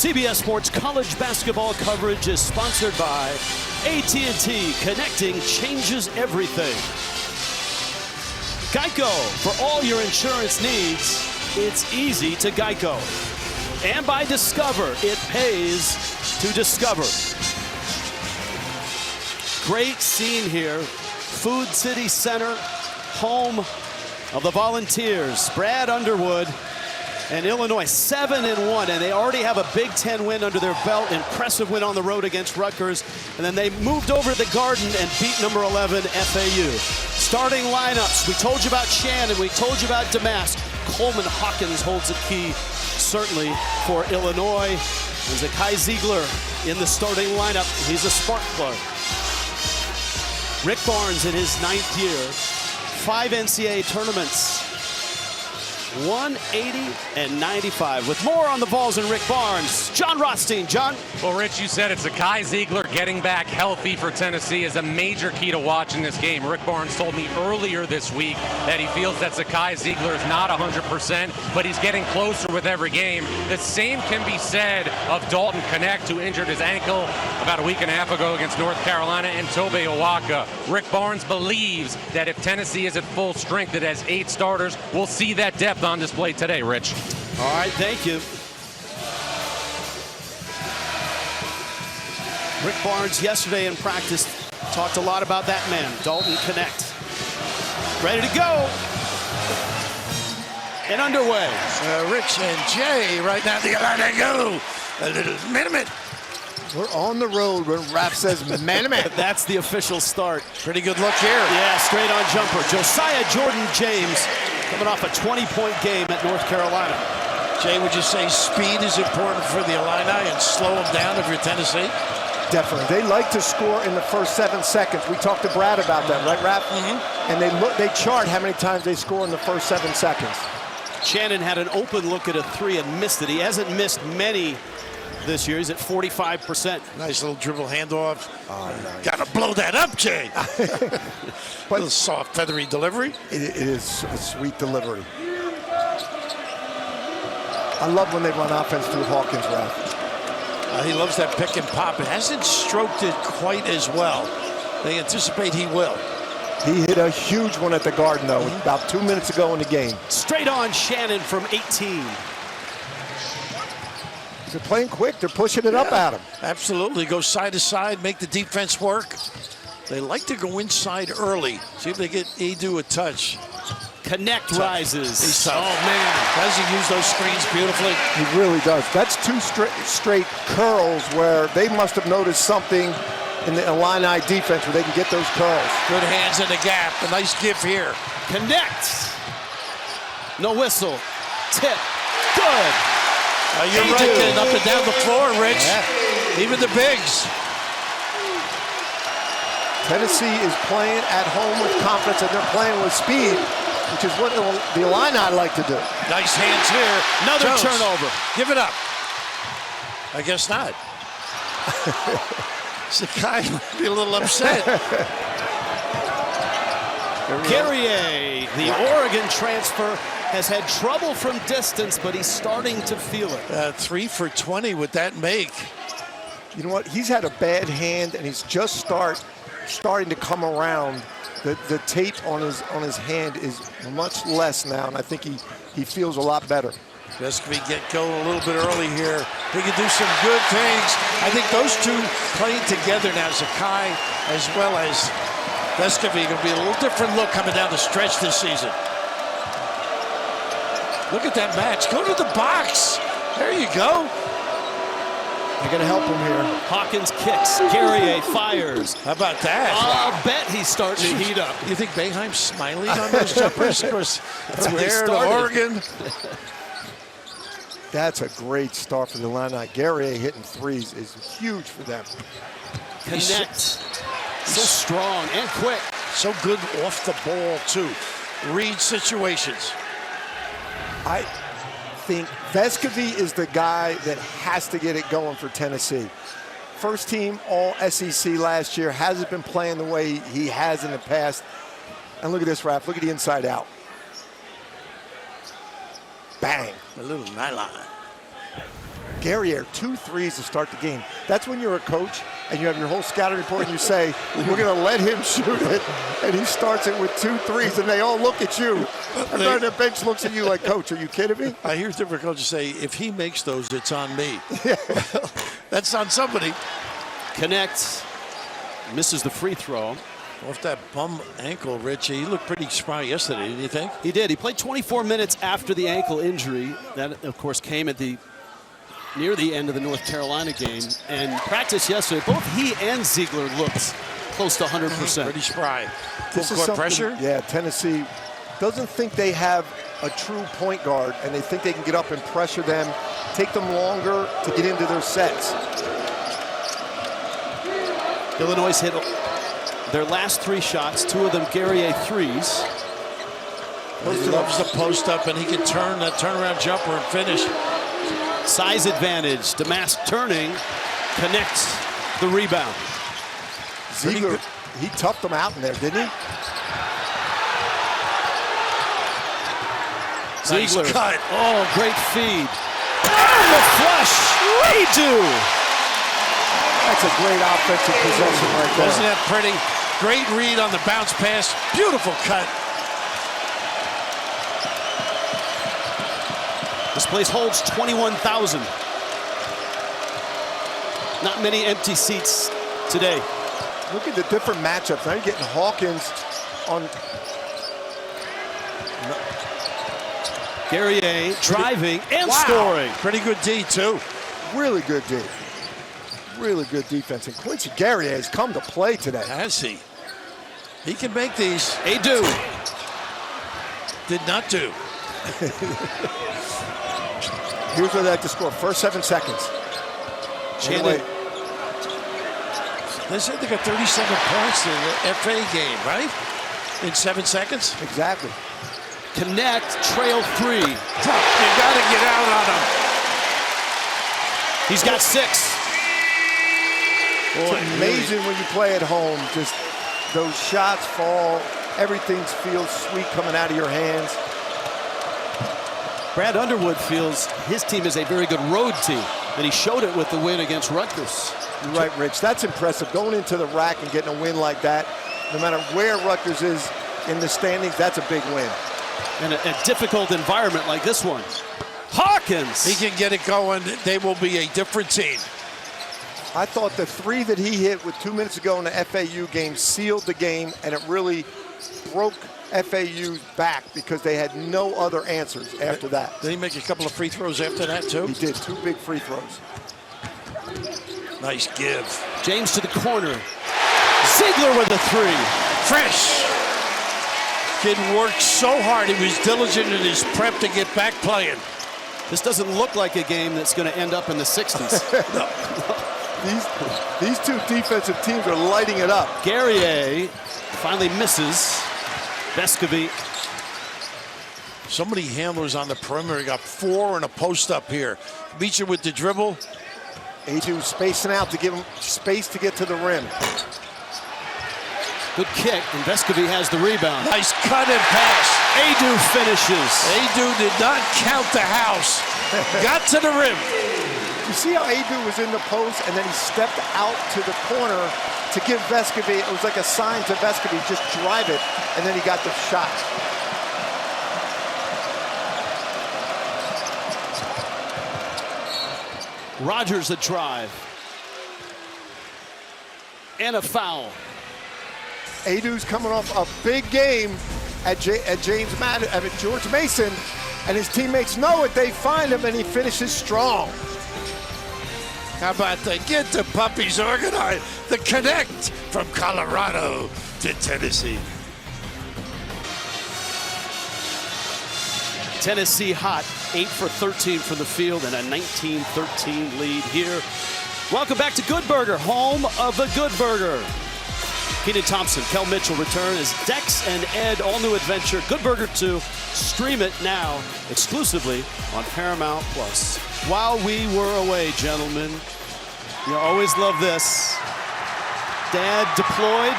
CBS Sports college basketball coverage is sponsored by AT&T. Connecting changes everything. Geico, for all your insurance needs, it's easy to Geico. And by Discover, it pays to discover. Great scene here. Food City Center, home of the Volunteers. Brad Underwood and Illinois 7-1, and they already have a Big Ten win under their belt. Impressive win on the road against Rutgers. And then they moved over to the Garden and beat number 11 FAU. Starting lineups, we told you about Shannon, we told you about Damask. Coleman Hawkins holds a key, certainly, for Illinois. And Zakai Ziegler in the starting lineup. He's a spark plug. Rick Barnes in his 9th year. 5 NCAA tournaments. 180-95. With more on the Vols and Rick Barnes, John Rothstein. John? Well, Rich, you said it. Zakai Ziegler getting back healthy for Tennessee is a major key to watching this game. Rick Barnes told me earlier this week that he feels that Zakai Ziegler is not 100%, but he's getting closer with every game. The same can be said of Dalton Knecht, who injured his ankle about a week and a half ago against North Carolina, and Tobe Awaka. Rick Barnes believes that if Tennessee is at full strength, it has 8 starters. We'll see that depth on display today, Rich. All right, thank you. Rick Barnes yesterday in practice talked a lot about that man, Dalton Knecht. Ready to go. And underway. Rich and Jay right now, they gotta go. A little minute. We're on the road when Rap says man-to-man. That's the official start. Pretty good look here. Yeah, straight on jumper. Josiah Jordan James coming off a 20-point game at North Carolina. Jay, would you say speed is important for the Illini and slow them down if you're Tennessee? Definitely. They like to score in the first 7 seconds. We talked to Brad about that, right, Rap? Mm-hmm. And they chart how many times they score in the first 7 seconds. Shannon had an open look at a 3 and missed it. He hasn't missed many this year. He's at 45%. Nice little dribble handoff. Oh, nice. Gotta blow that up, Jay. A little soft, feathery delivery. It is a sweet delivery. I love when they run offense through Hawkins, Rap. He loves that pick and pop. It hasn't stroked it quite as well. They anticipate he will. He hit a huge one at the Garden, though, about 2 minutes ago in the game. Straight on Shannon from 18. They're playing quick. They're pushing it up at him. Absolutely. Go side to side, make the defense work. They like to go inside early. See if they get Edu a touch. Knecht rises. He's tough. Oh, man. Does he use those screens beautifully? He really does. That's 2 straight curls where they must have noticed something in the Illini defense where they can get those curls. Good hands in the gap. A nice give here. Knecht. No whistle. Tip. Good. You're right, getting up and down the floor, Rich. Yeah. Even the bigs. Tennessee is playing at home with confidence, and they're playing with speed, which is what the Illini like to do. Nice hands here. Another Jones. turnover. Give it up. I guess not. Zakai might be a little upset. Guerrier, the Oregon transfer, has had trouble from distance, but he's starting to feel it. 3 for 20 with that make. You know what? He's had a bad hand, and he's just starting to come around. The tape on his hand is much less now, and I think he feels a lot better. Vescovy get going a little bit early here. He can do some good things. I think those two playing together now, Zakai as well as Vescovy, going to be a little different look coming down the stretch this season. Look at that match. Go to the box. There you go. They're going to help him here. Hawkins kicks. Guerrier fires. How about that? I'll bet he's starting to heat up. You think Boeheim's smiling on those jumpers? Of course, from where he there to started. Oregon. That's a great start for the Illini. Guerrier hitting threes is huge for them. Knecht. So strong and quick. So good off the ball, too. Read situations. I think Vescovy is the guy that has to get it going for Tennessee. First team all SEC last year, hasn't been playing the way he has in the past. And look at this, Raph. Look at the inside out. Bang. A little nylon. Guerrier, 2 threes to start the game. That's when you're a coach and you have your whole scouting report and you say, we're going to let him shoot it. And he starts it with 2 threes and they all look at you. Everybody on the bench looks at you like, Coach, are you kidding me? I hear different coaches say, if he makes those, it's on me. That's on somebody. Connects, misses the free throw. Off that bum ankle, Richie. He looked pretty spry yesterday, didn't you think? He did. He played 24 minutes after the ankle injury. That, of course, came at near the end of the North Carolina game. And practice yesterday, both he and Ziegler looked close to 100%. Pretty spry. This Full is court something- pressure? Yeah, Tennessee doesn't think they have a true point guard, and they think they can get up and pressure them, take them longer to get into their sets. Illinois hit their last 3 shots, 2 of them Guerrier threes. He loves the post up, and he can turn that turnaround jumper and finish. Size advantage. Damask turning, connects the rebound. Ziegler, he toughed them out in there, didn't he? Nice Ziegler. cut. Oh, great feed. And the flush. Redo. That's a great offensive possession right there. Wasn't that pretty? Great read on the bounce pass. Beautiful cut. This place holds 21,000. Not many empty seats today. Look at the different matchups. Now you're getting Hawkins on. Guerrier driving and Wow. scoring. Pretty good D, too. Really good D. Really good defense. And Quincy Guerrier has come to play today. Has he? He can make these. Adu. Did not do. Here's where they like to score. First 7 seconds. Chandler. They said they got 37 points in the FA game, right? In 7 seconds? Exactly. Connect, trail 3. Tough. You got to get out on him. He's got 6. Boy, It's amazing when you play at home. Just those shots fall. Everything feels sweet coming out of your hands. Brad Underwood feels his team is a very good road team, and he showed it with the win against Rutgers. You're right, Rich. That's impressive. Going into the rack and getting a win like that, no matter where Rutgers is in the standings, that's a big win. In a difficult environment like this one. Hawkins! He can get it going. They will be a different team. I thought the 3 that he hit with 2 minutes ago in the FAU game sealed the game, and it really broke FAU's back because they had no other answers after that. Did he make a couple of free throws after that, too? He did 2 big free throws. Nice give. James to the corner. Ziegler with a 3. Fresh. Kid worked so hard. He was diligent in his prep to get back playing. This doesn't look like a game that's going to end up in the 60s. These 2 defensive teams are lighting it up. Guerrier finally misses. Vescovy. So many handlers on the perimeter. He got 4 and a post up here. Beecher with the dribble. Adu spacing out to give him space to get to the rim. Good kick, and Vescovy has the rebound. Nice cut and pass. Adu finishes. Adu did not count the house. Got to the rim. You see how Adu was in the post and then he stepped out to the corner to give Vescovy, it was like a sign to Vescovy, just drive it, and then he got the shot. Rogers a drive. And a foul. Adu's coming off a big game at George Mason, and his teammates know it. They find him, and he finishes strong. How about the get the puppies organized? The connect from Colorado to Tennessee. Tennessee hot, 8 for 13 from the field and a 19-13 lead here. Welcome back to Good Burger, home of the Good Burger. Keenan Thompson, Kel Mitchell return as Dex and Ed, all new adventure. Good Burger 2, stream it now exclusively on Paramount Plus. While we were away, gentlemen, you always love this. Dad deployed.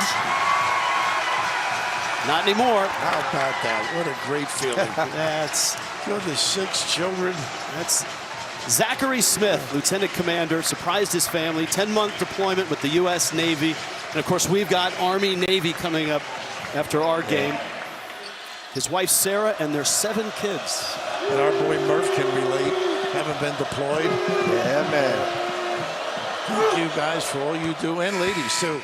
Not anymore. How about that? What a great feeling. That's You're the 6 children. That's Zachary Smith, Lieutenant Commander, surprised his family. 10-month deployment with the U.S. Navy. And, of course, we've got Army-Navy coming up after our game. His wife, Sarah, and their 7 kids. And our boy Murph can relate. Haven't been deployed. Yeah, man. Thank you guys for all you do, and ladies, too.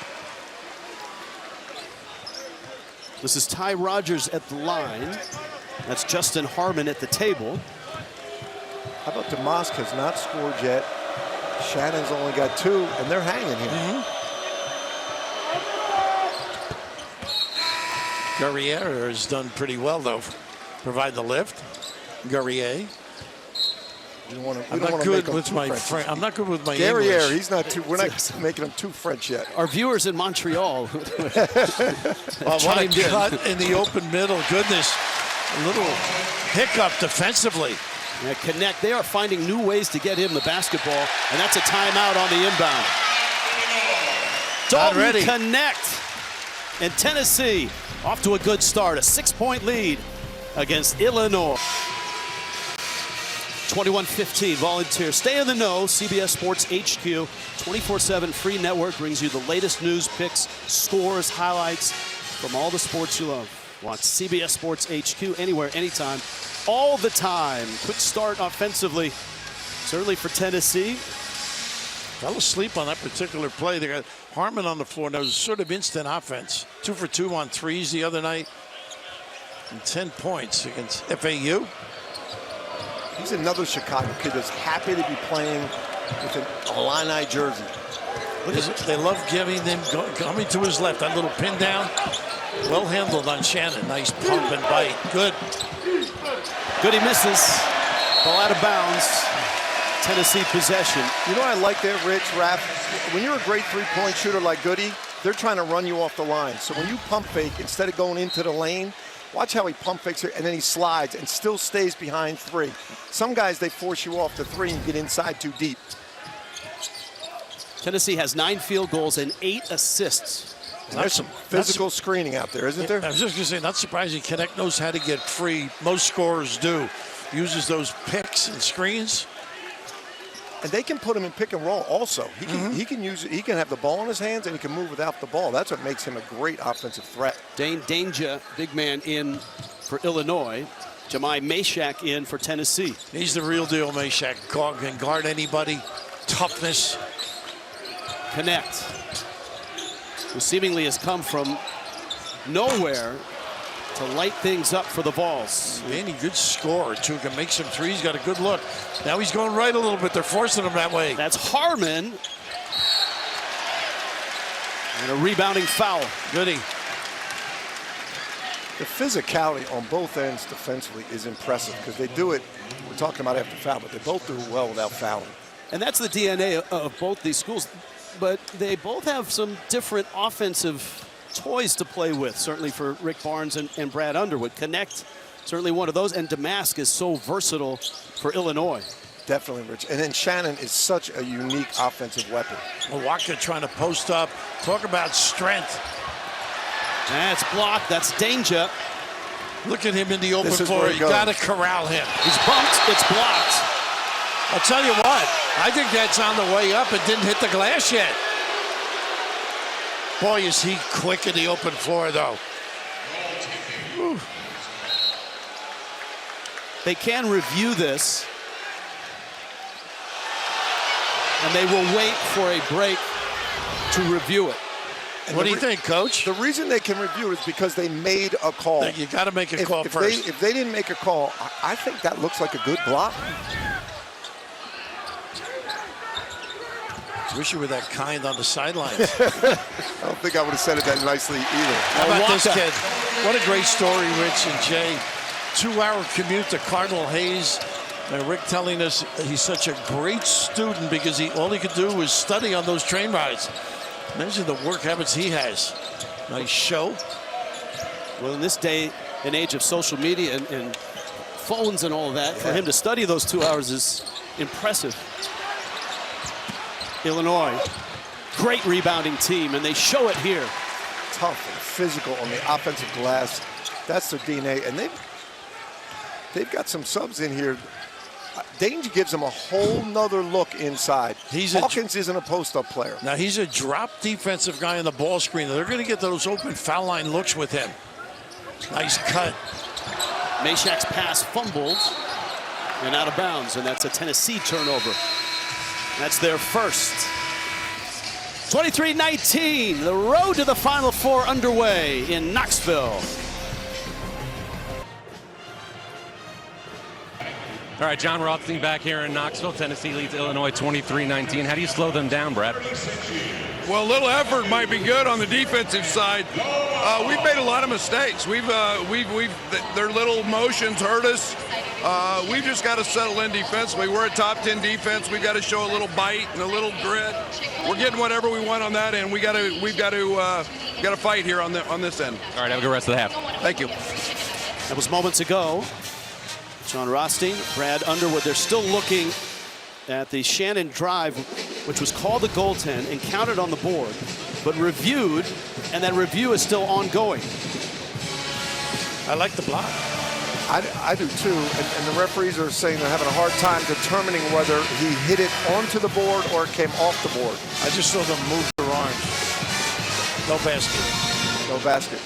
This is Ty Rogers at the line. That's Justin Harmon at the table. How about Damask has not scored yet. Shannon's only got 2, and they're hanging here. Guerrier has done pretty well, though. Provide the lift. Guerrier. I'm not good with my French. I'm not good with my Guerrier, English. He's not too. We're not making him too French yet. Our viewers in Montreal. What a cut in the open middle. Goodness. A little hiccup defensively. Yeah, Connect. They are finding new ways to get him the basketball, and that's a timeout on the inbound. Not Dalton ready. Connect. And Tennessee off to a good start. A 6-point lead against Illinois. 21-15 Volunteers. Stay in the know. CBS Sports HQ 24/7 free network brings you the latest news, picks, scores, highlights from all the sports you love. Watch CBS Sports HQ anywhere, anytime, all the time. Quick start offensively, certainly for Tennessee. Fell asleep on that particular play. They got Harmon on the floor. Now it was sort of instant offense. 2 for 2 on threes the other night. And 10 points against FAU. He's another Chicago kid that's happy to be playing with an Illini jersey. They love giving them, coming to his left. That little pin down. Well handled on Shannon. Nice pump and bite. Good. Good, he misses. Ball out of bounds. Tennessee possession. You know what I like there, Rich, Raph? When you're a great three-point shooter like Goody, they're trying to run you off the line. So when you pump fake, instead of going into the lane, watch how he pump fakes it, and then he slides and still stays behind 3. Some guys, they force you off the 3 and get inside too deep. Tennessee has 9 field goals and 8 assists. There's some physical screening out there, isn't there? I was just going to say, not surprising. Connect knows how to get free. Most scorers do. Uses those picks and screens. And they can put him in pick and roll also. He can use it. He can have the ball in his hands and he can move without the ball. That's what makes him a great offensive threat. Dane Danger, big man in for Illinois. Jemai Mashak in for Tennessee. He's the real deal, Mashak. Can guard anybody. Toughness. Connect, who seemingly has come from nowhere to light things up for the Vols. Danny, good scorer, too. Can make some threes. Got a good look. Now he's going right a little bit. They're forcing him that way. That's Harmon. And a rebounding foul. Goody. The physicality on both ends defensively is impressive because they do it. We're talking about after foul, but they both do it well without fouling. And that's the DNA of both these schools. But they both have some different offensive toys to play with, certainly for Rick Barnes and Brad Underwood. Connect, certainly one of those, and Damask is so versatile for Illinois. Definitely, Rich. And then Shannon is such a unique offensive weapon. Milwaukee trying to post up. Talk about strength. That's blocked. That's Danger. Look at him in the open This is floor. where it You goes. got to corral him. He's bumped. It's blocked. I'll tell you what. I think that's on the way up. It didn't hit the glass yet. Boy, is he quick in the open floor, though. Whew. They can review this, and they will wait for a break to review it. What do you think, Coach? The reason they can review it is because they made a call. You got to make a call first. If they didn't make a call, I think that looks like a good block. Wish you were that kind on the sidelines. I don't think I would have said it that nicely either. How about this kid? What a great story, Rich and Jay. 2-hour commute to Cardinal Hayes. And Rick telling us he's such a great student because all he could do was study on those train rides. Imagine the work habits he has. Nice show. Well, in this day and age of social media and phones and all of that, for him to study those 2 hours is impressive. Illinois, great rebounding team, and they show it here. Tough and physical on the offensive glass. That's their DNA, and they've got some subs in here. Danger gives him a whole nother look inside. Hawkins isn't a post-up player. Now, he's a drop defensive guy on the ball screen. They're going to get those open foul line looks with him. Nice cut. Meshack's pass fumbled and out of bounds, and that's a Tennessee turnover. That's their first. 23-19, the road to the Final Four underway in Knoxville. All right, John Rothstein back here in Knoxville. Tennessee leads Illinois 23-19. How do you slow them down, Brad? Well, a little effort might be good on the defensive side. We've made a lot of mistakes. Their little motions hurt us. We've just got to settle in defensively. We're a top 10 defense. We've got to show a little bite and a little grit. We're getting whatever we want on that end. We've got to fight here on this end. All right, have a good rest of the half. Thank you. That was moments ago. John Rothstein, Brad Underwood, they're still looking at the Shannon drive, which was called a goaltend and counted on the board, but reviewed, and that review is still ongoing. I like the block. I do too, and the referees are saying they're having a hard time determining whether he hit it onto the board or it came off the board. I just saw them move their arms. No basket. No basket.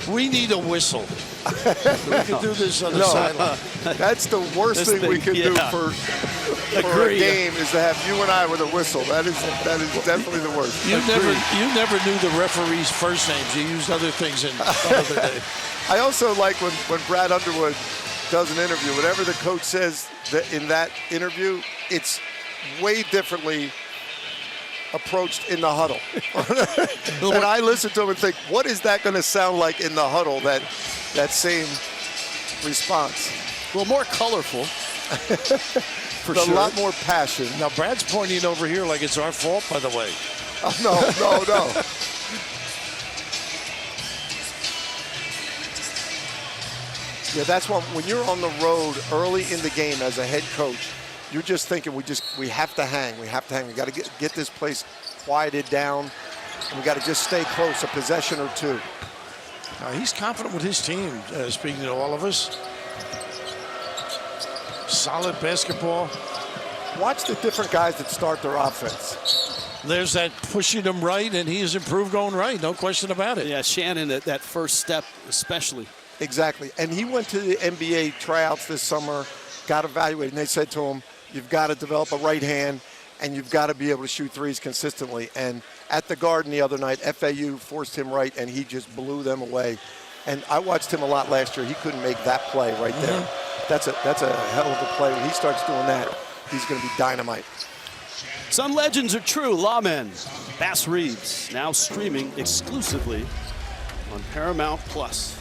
We need a whistle. We can do this on the sideline. That's the worst thing we can do for a game is to have you and I with a whistle. That is definitely the worst. You never knew the referees' first names. You used other things in other days. I also like when Brad Underwood does an interview. Whatever the coach says in that interview, it's way differently approached in the huddle. And I listen to him and think, what is that going to sound like in the huddle, that same response? Well, more colorful. For sure. A lot more passion. Now, Brad's pointing over here like it's our fault, by the way. Oh, no. Yeah, that's when you're on the road early in the game as a head coach, you're just thinking we have to hang. We got to get this place quieted down, and we got to just stay close, a possession or two. He's confident with his team, speaking to all of us. Solid basketball. Watch the different guys that start their offense. There's that pushing him right, and he has improved going right, no question about it. Yeah, Shannon, that first step especially. Exactly, and he went to the NBA tryouts this summer, got evaluated, and they said to him, you've got to develop a right hand, and you've got to be able to shoot threes consistently. And at the Garden the other night, FAU forced him right, and he just blew them away. And I watched him a lot last year. He couldn't make that play right there. That's a hell of a play. When he starts doing that, he's going to be dynamite. Some legends are true. Lawmen, Bass Reeves, now streaming exclusively on Paramount Plus.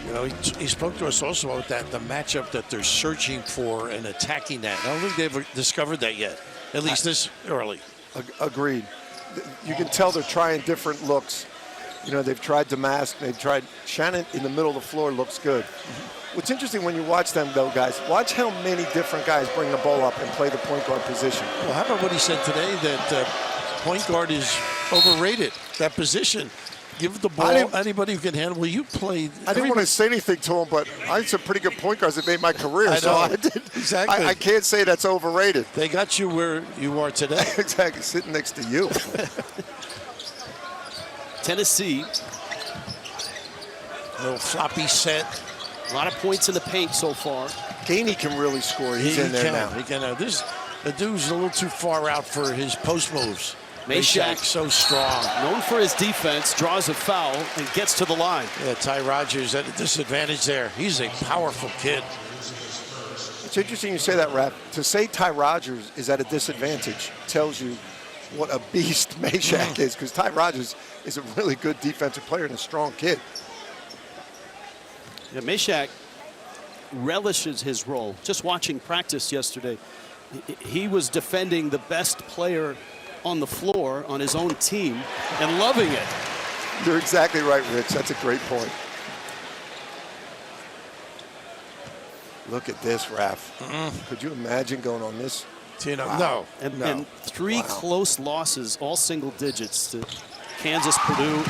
You know, he spoke to us also about the matchup that they're searching for and attacking that. I don't think they've discovered that yet, at least this early. Agreed. You can tell they're trying different looks. You know, they've tried Damask, they've tried Shannon in the middle of the floor looks good. What's interesting when you watch them, though, guys, watch how many different guys bring the ball up and play the point guard position. Well, how about what he said today, that point guard is overrated, that position. Give the ball anybody who can handle. Well, you played. I didn't want to say anything to him, but I had some pretty good point guards that made my career. I know. So I did. Exactly. I can't say that's overrated. They got you where you are today. Exactly, sitting next to you. Tennessee. Little floppy set. A lot of points in the paint so far. Gainey can really score. He's in there now. He can. The dude's a little too far out for his post moves. Meshack, so strong. known for his defense, draws a foul and gets to the line. Yeah, Ty Rodgers at a disadvantage there. He's a powerful kid. It's interesting you say that, Raph. To say Ty Rodgers is at a disadvantage tells you what a beast Meshack is, because Ty Rodgers is a really good defensive player and a strong kid. Yeah, Meshack relishes his role. Just watching practice yesterday, he was defending the best player on the floor on his own team and loving it. You're exactly right, Rich. That's a great point. Look at this, Raph. Could you imagine going on this? No. And three close losses, all single digits, to Kansas, Purdue,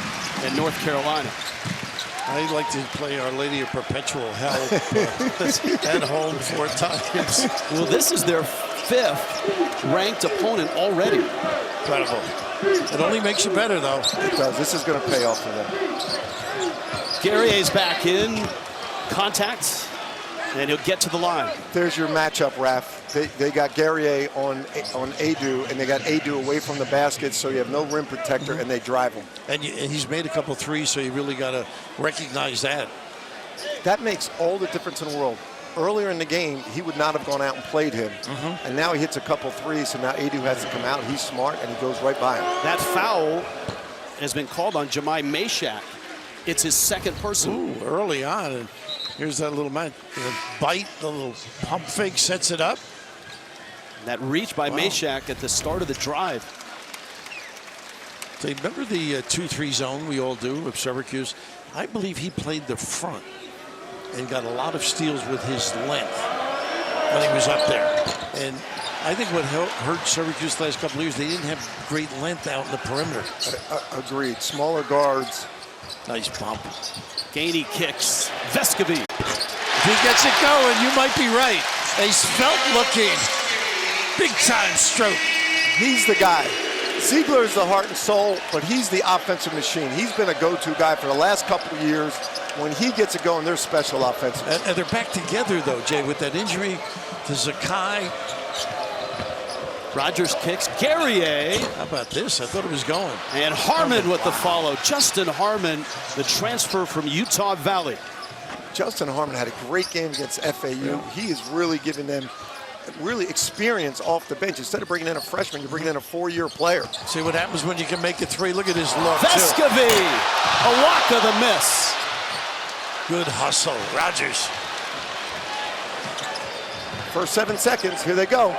and North Carolina. I'd like to play Our Lady of Perpetual Hell at home 4 times. Well, this is their 5th ranked opponent already. Incredible. It only makes you better, though. It does. This is going to pay off for them. Guerrier's back in. Contact. And he'll get to the line. There's your matchup, Raf. They got Guerrier on Adu, and they got Adu away from the basket, so you have no rim protector, and they drive him. And he's made a couple threes, so you really got to recognize that. That makes all the difference in the world. Earlier in the game, he would not have gone out and played him, and now he hits a couple threes, so now Adu has to come out. He's smart, and he goes right by him. That foul has been called on Jahmai Meshack. It's his 2nd personal. Ooh, early on. And here's that little man, the bite, the little pump fake sets it up. That reach by Meshack at the start of the drive. So remember the 2-3 zone we all do of Syracuse? I believe he played the front and got a lot of steals with his length when he was up there. And I think what hurt Syracuse the last couple of years, they didn't have great length out in the perimeter. Agreed. Smaller guards. Nice bump. Gainey kicks. Vescovi. If he gets it going, you might be right. A svelte-looking, big-time stroke. He's the guy. Ziegler is the heart and soul, but he's the offensive machine. He's been a go-to guy for the last couple of years. When he gets it going, they're special offensive. And they're back together, though, Jay, with that injury to Zakai. Rogers kicks. Guerrier. How about this? I thought it was going. And Harmon with the follow. Justin Harmon, the transfer from Utah Valley. Justin Harmon had a great game against FAU. He is really giving them experience off the bench. Instead of bringing in a freshman, you're bringing in a 4-year player. See what happens when you can make it 3. Look at his look, Vescovi. Awaka the miss. Good hustle. Rogers. First 7 seconds. Here they go.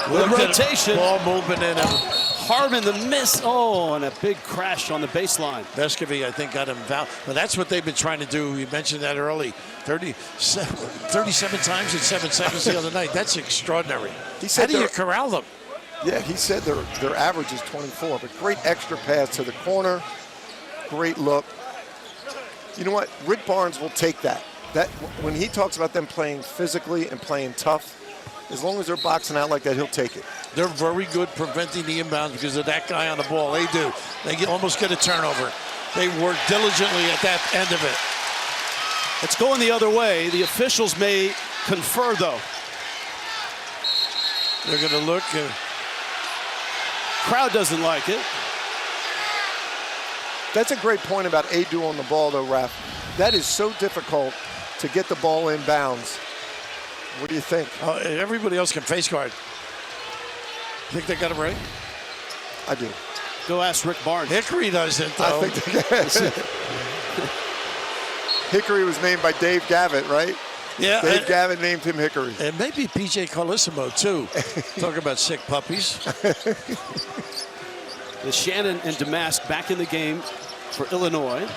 Good rotation. Ball movement in him. Harmon the miss. Oh, and a big crash on the baseline. Vescovi, I think, got him fouled. But that's what they've been trying to do. You mentioned that early. 37 times in 7 seconds the other night. That's extraordinary. How do you corral them? Yeah, he said their average is 24, but great extra pass to the corner. Great look. You know what? Rick Barnes will take that. When he talks about them playing physically and playing tough, as long as they're boxing out like that, he'll take it. They're very good preventing the inbounds because of that guy on the ball. They do. They almost get a turnover. They work diligently at that end of it. It's going the other way. The officials may confer, though. They're going to look. Crowd doesn't like it. That's a great point about Adu on the ball, though, Raph. That is so difficult to get the ball in bounds. What do you think? Everybody else can face guard. Think they got him right? I do. Go ask Rick Barnes. Hickory doesn't, though. I think Hickory was named by Dave Gavitt, right? Yeah. Dave Gavitt named him Hickory. And maybe P.J. Carlissimo, too. Talk about sick puppies. The Shannon and Damask back in the game for Illinois.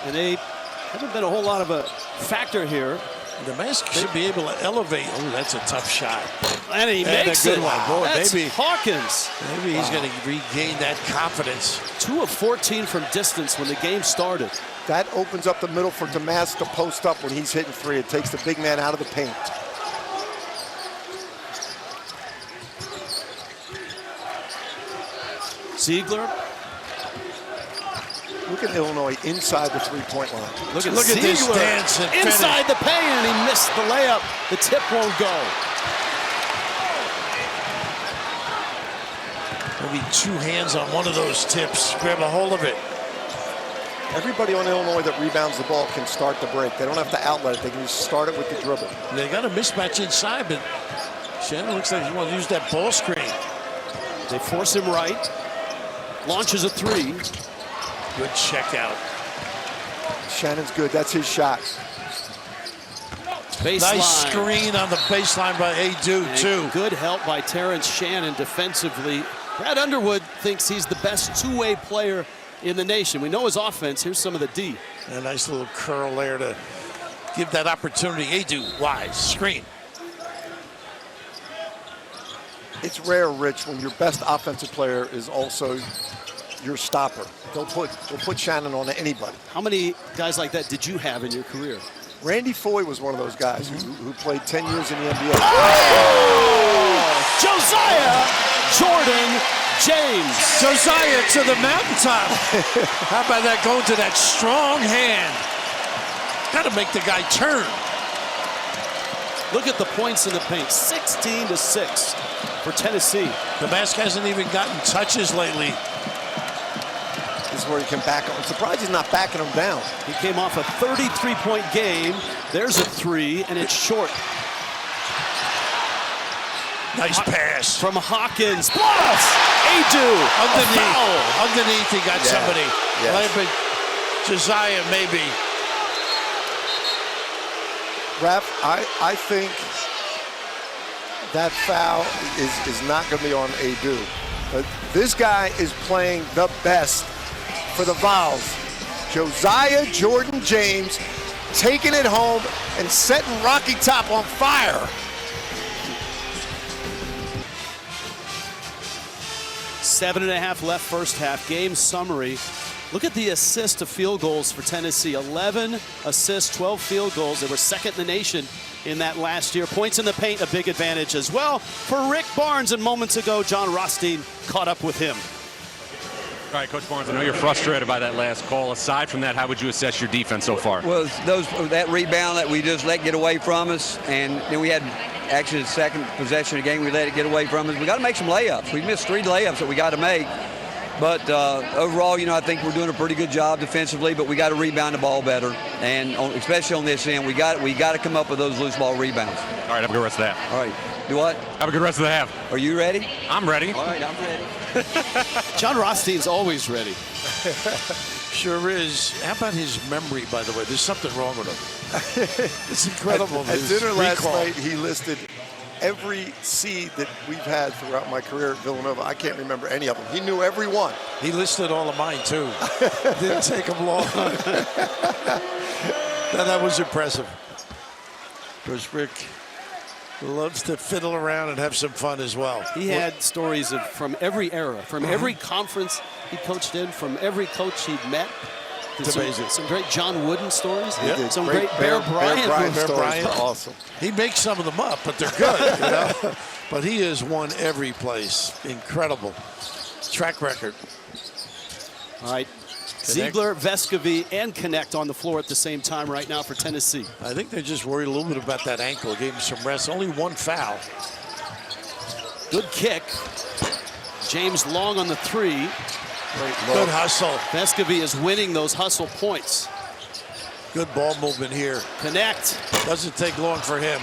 And they haven't been a whole lot of a factor here. Damask should be able to elevate. Oh, that's a tough shot. And he makes a good it. one. Boy, That's maybe Hawkins. Maybe he's going to regain that confidence. 2 of 14 from distance when the game started. That opens up the middle for Damask to post up when he's hitting 3. It takes the big man out of the paint. Ziegler. Look at Illinois inside the 3-point line. Look at this Ziegler dance and inside the paint, and he missed the layup. The tip won't go. Maybe 2 hands on one of those tips. Grab a hold of it. Everybody on Illinois that rebounds the ball can start the break. They don't have to outlet it. They can just start it with the dribble. They got a mismatch inside, but Shannon looks like he wants to use that ball screen. They force him right. Launches a 3. Good check out. Shannon's good. That's his shot. Baseline. Nice screen on the baseline by Adu, too. Good help by Terrence Shannon defensively. Brad Underwood thinks he's the best two-way player in the nation. We know his offense. Here's some of the D. A nice little curl there to give that opportunity. Adu, wise, screen. It's rare, Rich, when your best offensive player is also your stopper. They'll put Shannon on anybody. How many guys like that did you have in your career? Randy Foye was one of those guys who played 10 years in the NBA. Josiah Jordan James. Josiah to the mountaintop. How about that, going to that strong hand? Got to make the guy turn. Look at the points in the paint, 16-6 for Tennessee. Domask hasn't even gotten touches lately. This is where he can back him. I'm surprised he's not backing him down. He came off a 33-point game. There's a three, and it's short. Nice pass. From Hawkins. Plus! Adu. Underneath, he got somebody. Yes. But Josiah, maybe. Ref, I think that foul is not going to be on Adu. But this guy is playing the best for the Vols. Josiah Jordan James taking it home and setting Rocky Top on fire. Seven and a half left first half. Game summary. Look at the assist to field goals for Tennessee. 11 assists, 12 field goals. They were second in the nation in that last year. Points in the paint, a big advantage as well for Rick Barnes. And moments ago, John Rothstein caught up with him. All right, Coach Barnes, I know you're frustrated by that last call. Aside from that, how would you assess your defense so far? Well, that rebound that we just let get away from us, and then we had actually the second possession of the game, we let it get away from us. We got to make some layups. We missed 3 layups that we got to make. But overall, I think we're doing a pretty good job defensively, but we got to rebound the ball better. And especially on this end, we got to come up with those loose ball rebounds. All right, have a good rest of the half. All right. Do what? Have a good rest of the half. Are you ready? I'm ready. All right, I'm ready. John Rothstein's always ready. Sure is. How about his memory, by the way? There's something wrong with him. It's incredible. At his dinner last recall. night, he listed every seed that we've had throughout my career at Villanova. I can't remember any of them. He knew every one. He listed all of mine, too. Didn't take him long. Now, that was impressive. Because Rick loves to fiddle around and have some fun as well. He had stories from every era, from every conference he coached in, from every coach he'd met. It's amazing. Some great John Wooden stories. Yeah. Some great Bear Bryant stories. Bryant. Awesome. He makes some of them up, but they're good, But he has won every place. Incredible track record. All right. Ziegler, Vescovy, and Connect on the floor at the same time right now for Tennessee. I think they're just worried a little bit about that ankle. Gave him some rest. Only 1 foul. Good kick. James Long on the 3. Good hustle. Vescovy is winning those hustle points. Good ball movement here. Connect. Doesn't take long for him.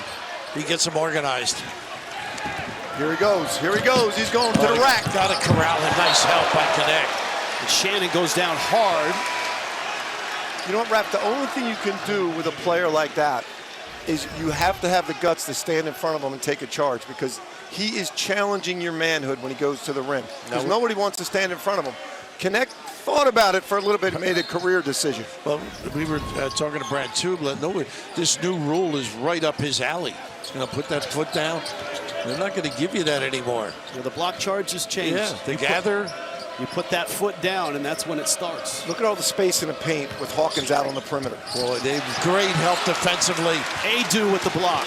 He gets them organized. Here he goes. Here he goes. He's going to the rack. Got to corral him. Nice help by Connect. And Shannon goes down hard. You know what, Rap? The only thing you can do with a player like that is you have to have the guts to stand in front of him and take a charge, because he is challenging your manhood when he goes to the rim. Because nobody wants to stand in front of him. Connect thought about it for a little bit and made a career decision. Well, we were talking to Brad Tubler. No, this new rule is right up his alley. Put that foot down. They're not going to give you that anymore. Well, the block charge has changed. Yeah, they gather. You put that foot down, and that's when it starts. Look at all the space in the paint with Hawkins out on the perimeter. Boy, they've great help defensively. Adu with the block.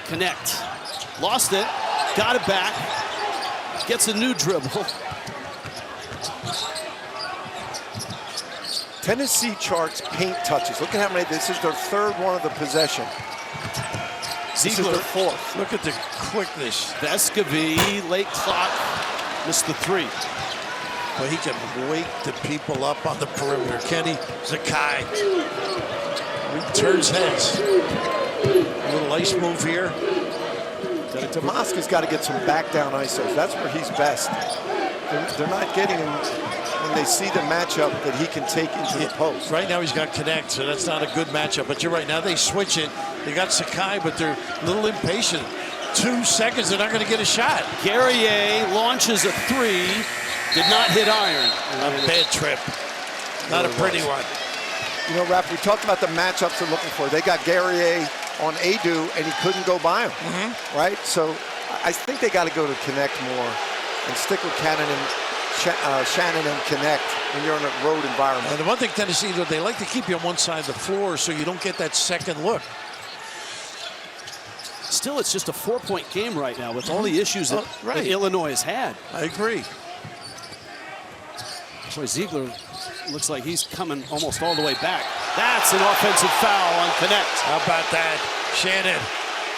Connect. Lost it. Got it back. Gets a new dribble. Tennessee charts paint touches. Look at how many. This is their 3rd one of the possession. This is their 4th. Look at the quickness. Vescovy, late clock, missed the 3. Well, he can wake the people up on the perimeter. Kenny Zakai. He turns heads. A little ice move here. Damascus got to get some back down ISOs. That's where he's best. They're not getting him when they see the matchup that he can take into the post. Right now he's got Connect, so that's not a good matchup. But you're right, now they switch it. They got Sakai, but they're a little impatient. 2 seconds, they're not going to get a shot. Guerrier launches a 3, did not hit iron. A bad trip. Not a pretty one. You know, Raph, we talked about the matchups they're looking for. They got Guerrier on Adu, and he couldn't go by him, right? So I think they got to go to connect more and stick with Shannon and connect when you're in a road environment. And the one thing Tennessee does, they like to keep you on one side of the floor so you don't get that second look. Still, it's just a 4-point game right now with all the issues that Illinois has had. I agree. Boy, Ziegler looks like he's coming almost all the way back. That's an offensive foul on connect. How about that? Shannon,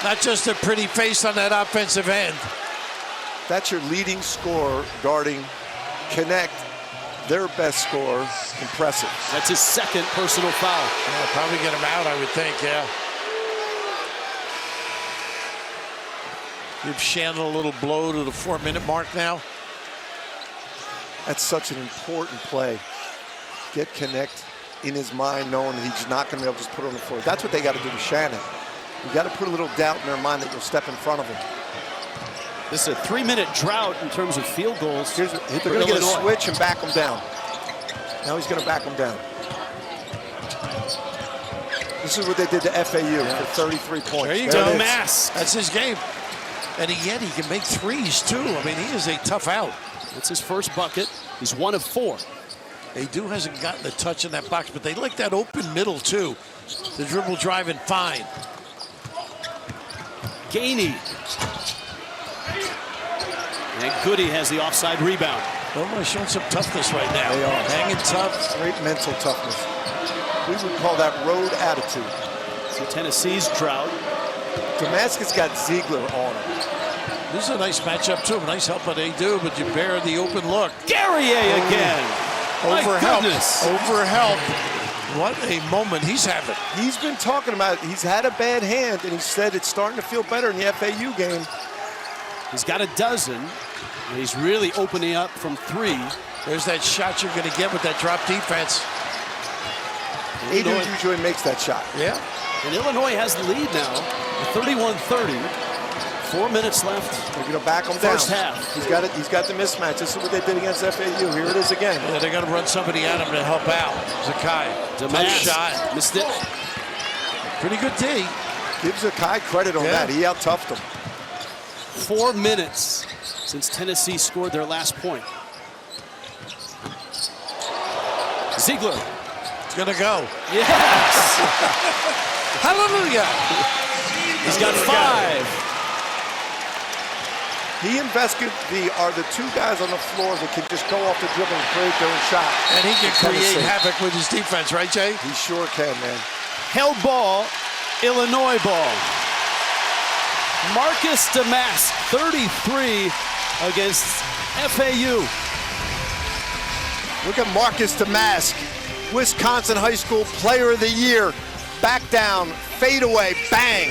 not just a pretty face on that offensive end. That's your leading scorer guarding connect, their best scorer. Impressive. That's his second personal foul. Yeah, probably get him out, I would think, yeah. Give Shannon a little blow to the 4-minute mark now. That's such an important play. Get connect in his mind, knowing he's not going to be able to just put it on the floor. That's what they got to do to Shannon. You got to put a little doubt in their mind that you'll step in front of him. This is a 3-minute drought in terms of field goals. They're going to get a switch and back him down. Now he's going to back him down. This is what they did to FAU for 33 points. There you go. Mask. That's his game. And yet he can make threes, too. I mean, he is a tough out. That's his first bucket. He's 1 of 4. Adu hasn't gotten a touch in that box, but they like that open middle, too. The dribble driving fine. Gainey. And Goody has the offside rebound. Illinois showing some toughness right now. They are. Hanging tough. Great mental toughness. We would call that road attitude. So Tennessee's drought. Damascus got Ziegler on him. This is a nice matchup, too. Nice help by Adu, but you bear the open look. Guerrier again. Overhelp. Goodness. Overhelp. What a moment he's having. He's been talking about it. He's had a bad hand, and he said it's starting to feel better in the FAU game. He's got a dozen, and he's really opening up from 3. There's that shot you're going to get with that drop defense. Adu usually makes that shot. Yeah. And Illinois has the lead now, 31-30. 4 minutes left. They're going to back him down. First half. He's got it. He's got the mismatch. This is what they did against FAU. Here it is again. Yeah, they're going to run somebody at him to help out. Zakai. Nice shot. Missed it. Pretty good D. Give Zakai credit on that. He out-toughed him. 4 minutes since Tennessee scored their last point. Ziegler. It's going to go. Yes. Hallelujah. He's got 5. He and Vescovy are the 2 guys on the floor that can just go off the dribble and create their own shot. And he can create havoc with his defense, right, Jay? He sure can, man. Held ball, Illinois ball. Marcus Damask, 33 against FAU. Look at Marcus Damask, Wisconsin High School Player of the Year. Back down, fade away, bang.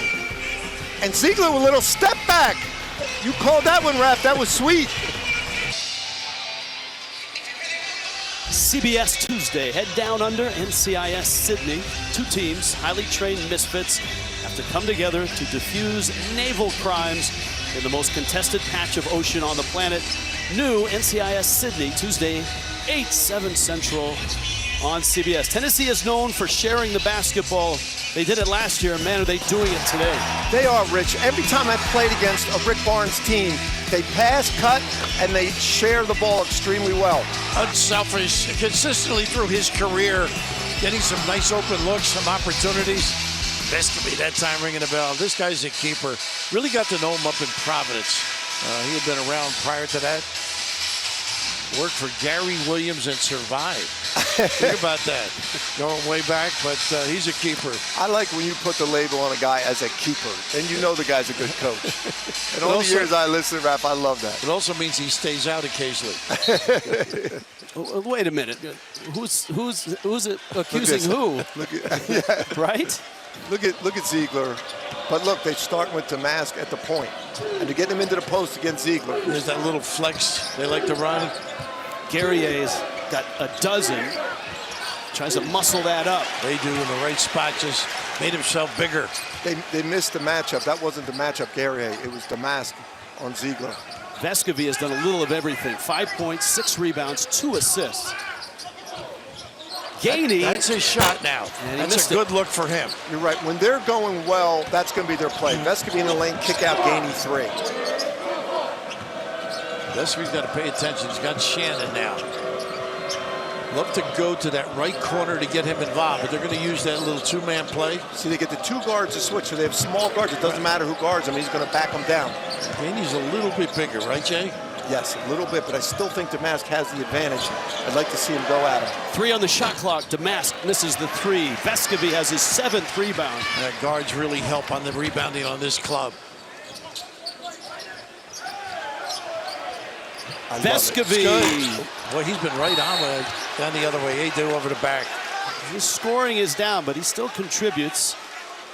And Ziegler with a little step back. You called that one, Raph. That was sweet. CBS Tuesday, head down under NCIS Sydney. 2 teams, highly trained misfits, have to come together to defuse naval crimes in the most contested patch of ocean on the planet. New NCIS Sydney, Tuesday, 8/7 Central on CBS. Tennessee is known for sharing the basketball. They did it last year. Man, are they doing it today? They are, Rich. Every time I've played against a Rick Barnes team, they pass, cut, and they share the ball extremely well. Unselfish, consistently through his career, getting some nice open looks, some opportunities. Vescovy that time ringing a bell. This guy's a keeper. Really got to know him up in Providence. He had been around prior to that. Worked for Gary Williams and survived. Think about that. Going way back, but he's a keeper. I like when you put the label on a guy as a keeper, and you know the guy's a good coach. And all the years I listen to Rap, I love that. It also means he stays out occasionally. Wait a minute. Who's accusing who? Right? Look at Ziegler. But look, they're starting with Damask at the point. And to get him into the post against Ziegler. There's that little flex they like to run. Guerrier's got a dozen. Tries to muscle that up. They do in the right spot, just made himself bigger. They missed the matchup. That wasn't the matchup, Guerrier. It was Damask on Ziegler. Vescovy has done a little of everything. 5 points, 6 rebounds, 2 assists. Gainey. That's his shot now. And he That's missed a good look for him. You're right. When they're going well, that's going to be their play. Vescovi in the lane, kick out, Gainey 3. Vescovi's got to pay attention. He's got Shannon now. Love to go to that right corner to get him involved, but they're going to use that little two-man play. See, they get the 2 guards to switch, so they have small guards. It doesn't matter who guards them. He's going to back them down. Gainey's a little bit bigger, right, Jay? Yes, a little bit, but I still think Damask has the advantage. I'd like to see him go at him. 3 on the shot clock. Damask misses the 3. Vescovi has his 7th rebound. That guards really help on the rebounding on this club. Vescovi. Boy, he's been right on with it. Down the other way. Ado over the back. His scoring is down, but he still contributes.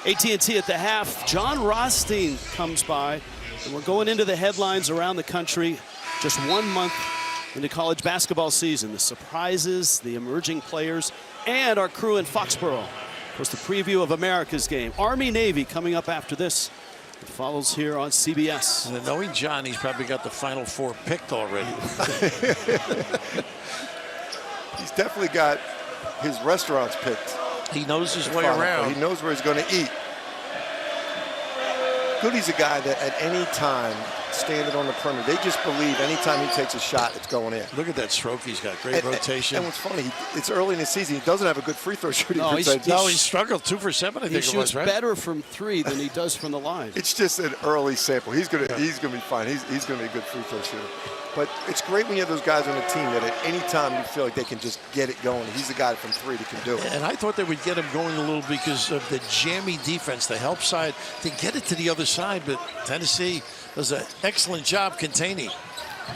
AT&T at the half. John Rothstein comes by, and we're going into the headlines around the country. Just 1 month into college basketball season. The surprises, the emerging players, and our crew in Foxborough. Of course, the preview of America's game. Army-Navy coming up after this. It follows here on CBS. And knowing John, he's probably got the Final Four picked already. He's definitely got his restaurants picked. He knows his way around. He knows where he's going to eat. Goody's a guy that at any time, standing on the perimeter, they just believe anytime he takes a shot, it's going in. Look at that stroke he's got. Great rotation. And what's funny, it's early in the season. He doesn't have a good free throw shooting percentage. No, he struggled 2 for 7, I think it was, right? He shoots better from 3 than he does from the line. It's just an early sample. He's gonna be fine. He's gonna be a good free throw shooter. But it's great when you have those guys on the team that at any time you feel like they can just get it going. He's the guy from 3 that can do it. And I thought they would get him going a little because of the jammy defense, the help side, to get it to the other side. But Tennessee does an excellent job containing.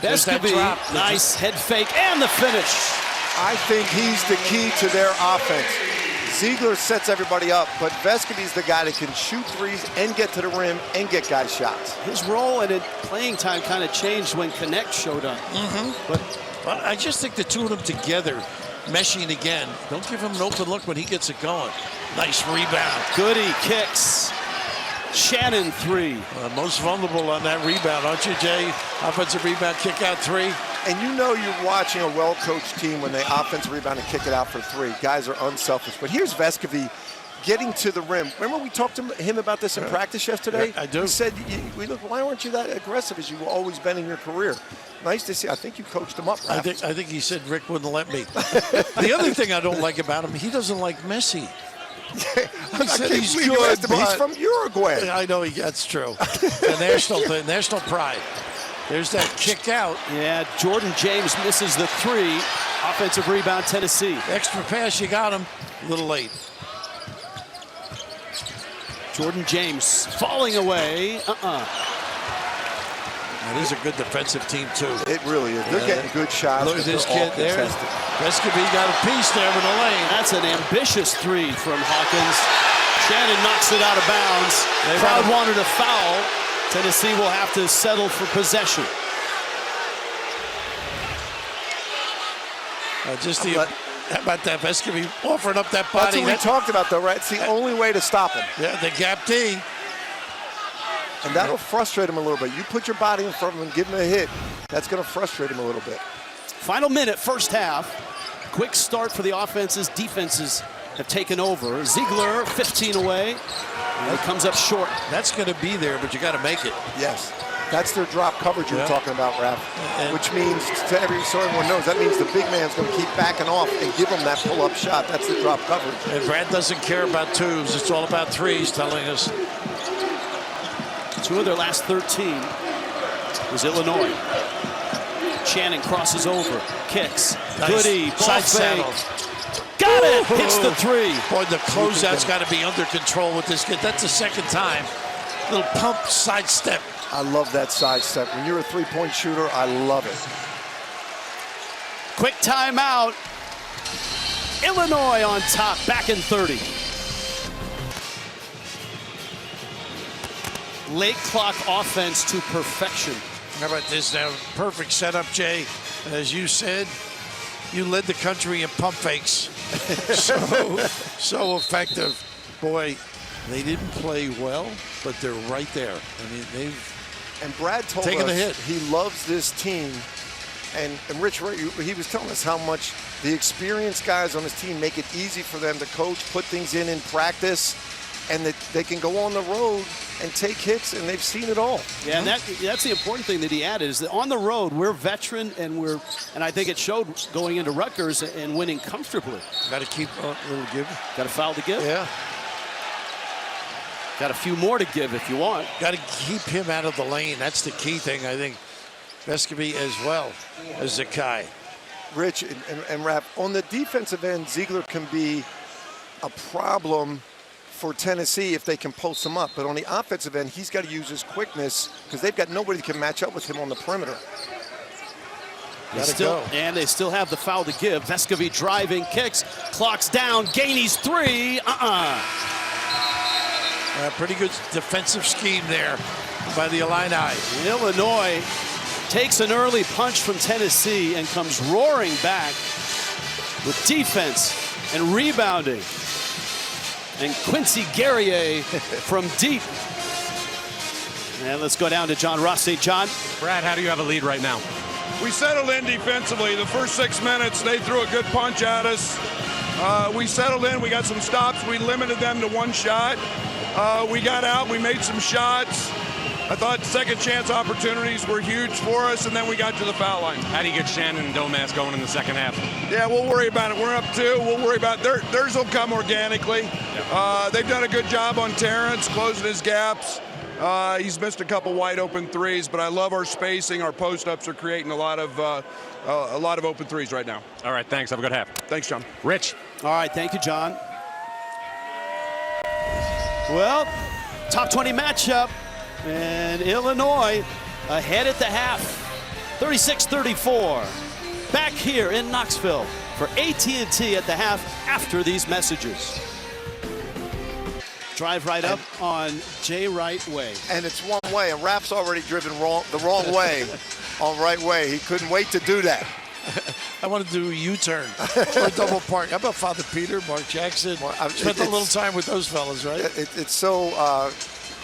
Vescovi, nice head fake and the finish. I think he's the key to their offense. Ziegler sets everybody up, but Vescovi's the guy that can shoot threes and get to the rim and get guys shots. His role and playing time kind of changed when Connect showed up. But I just think the two of them together, meshing again. Don't give him an open look when he gets it going. Nice rebound. Goody kicks. Shannon 3. Most vulnerable on that rebound, aren't you, Jay? Offensive rebound, kick out 3. And you know you're watching a well-coached team when they offensive rebound and kick it out for 3. Guys are unselfish. But here's Vescovi getting to the rim. Remember we talked to him about this in practice yesterday? Yeah, I do. He said, look, why aren't you that aggressive as you've always been in your career? Nice to see. I think you coached him up, Raph. I think he said Rick wouldn't let me. The other thing I don't like about him, he doesn't like Messi. He said he's good, but he's from Uruguay. I know that's true. The national pride. There's that kick out. Yeah, Jordan James misses the 3. Offensive rebound, Tennessee. Extra pass, you got him. A little late. Jordan James falling away. That is a good defensive team, too. It really is. They're getting good shots. Look at this kid there. Vescovi got a piece there in the lane. That's an ambitious 3 from Hawkins. Shannon knocks it out of bounds. Crowd wanted a foul. Tennessee will have to settle for possession. How about that? Vescovi offering up that body. That's what we talked about, though, right? It's the only way to stop him. Yeah, the gap D. And that'll frustrate him a little bit. You put your body in front of him and give him a hit, that's going to frustrate him a little bit. Final minute, first half. Quick start for the offenses. Defenses have taken over. Ziegler, 15 away. And he comes up short. That's going to be there, but you got to make it. Yes. That's their drop coverage you were talking about, Raph. Which means, so everyone knows, that means the big man's going to keep backing off and give him that pull-up shot. That's the drop coverage. And Brad doesn't care about 2s. It's all about 3s, telling us. 2 of their last 13 was Illinois. Shannon crosses over, kicks. Nice. Goody, ball fake. Got it! Hits the 3. Boy, the closeout's got to be under control with this kid. That's the second time. Little pump sidestep. I love that sidestep. When you're a three-point shooter, I love it. Quick timeout. Illinois on top, back in 30. Late clock offense to perfection. How about this now? Perfect setup, Jay. As you said, you led the country in pump fakes. so effective. Boy, they didn't play well, but they're right there. I mean, they've And Brad told taken us the hit. He loves this team, And Rich, he was telling us how much the experienced guys on his team make it easy for them to coach, put things in practice, and that they can go on the road and take hits, and they've seen it all. Yeah, and that's the important thing that he added is that on the road we're veteran, and I think it showed going into Rutgers and winning comfortably. Got to keep a little give. Got a foul to give. Yeah. Got a few more to give if you want. Got to keep him out of the lane. That's the key thing, I think. Vescovi as well as Zakai. Rich and Rap, on the defensive end, Ziegler can be a problem for Tennessee if they can post him up. But on the offensive end, he's got to use his quickness because they've got nobody that can match up with him on the perimeter. And they still have the foul to give. Vescovi driving, kicks, clocks down, Gainey's three. Pretty good defensive scheme there by the Illini. Illinois takes an early punch from Tennessee and comes roaring back with defense and rebounding. And Quincy Guerrier from deep. And let's go down to John Rossi. John? Brad, how do you have a lead right now? We settled in defensively. The first 6 minutes, they threw a good punch at us. We settled in. We got some stops. We limited them to one shot. We got out. We made some shots. I thought second chance opportunities were huge for us, and then we got to the foul line. How do you get Shannon and Domas going in the second half? Yeah, we'll worry about it. We're up 2. We'll worry about theirs will come organically. They've done a good job on Terrence, closing his gaps. He's missed a couple wide open threes, but I love our spacing. Our post-ups are creating a lot of open threes right now. All right, thanks. Have a good half. Thanks, John. Rich. All right, thank you, John. Well, top 20 matchup, and Illinois ahead at the half, 36-34. Back here in Knoxville for AT&T at the half after these messages. Drive right up on Jay Wright Way. And it's one way, and Rap's already driven the wrong way on right way. He couldn't wait to do that. I want to do a U-turn or a double park. How about Father Peter, Mark Jackson? Well, spent a little time with those fellas, right? It's so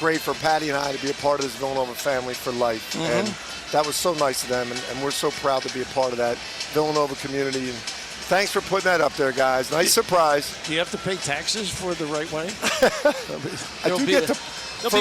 great for Patty and I to be a part of this Villanova family for life. And that was so nice of them, and we're so proud to be a part of that Villanova community. And thanks for putting that up there, guys. Nice surprise. Do you have to pay taxes for the right way? There'll be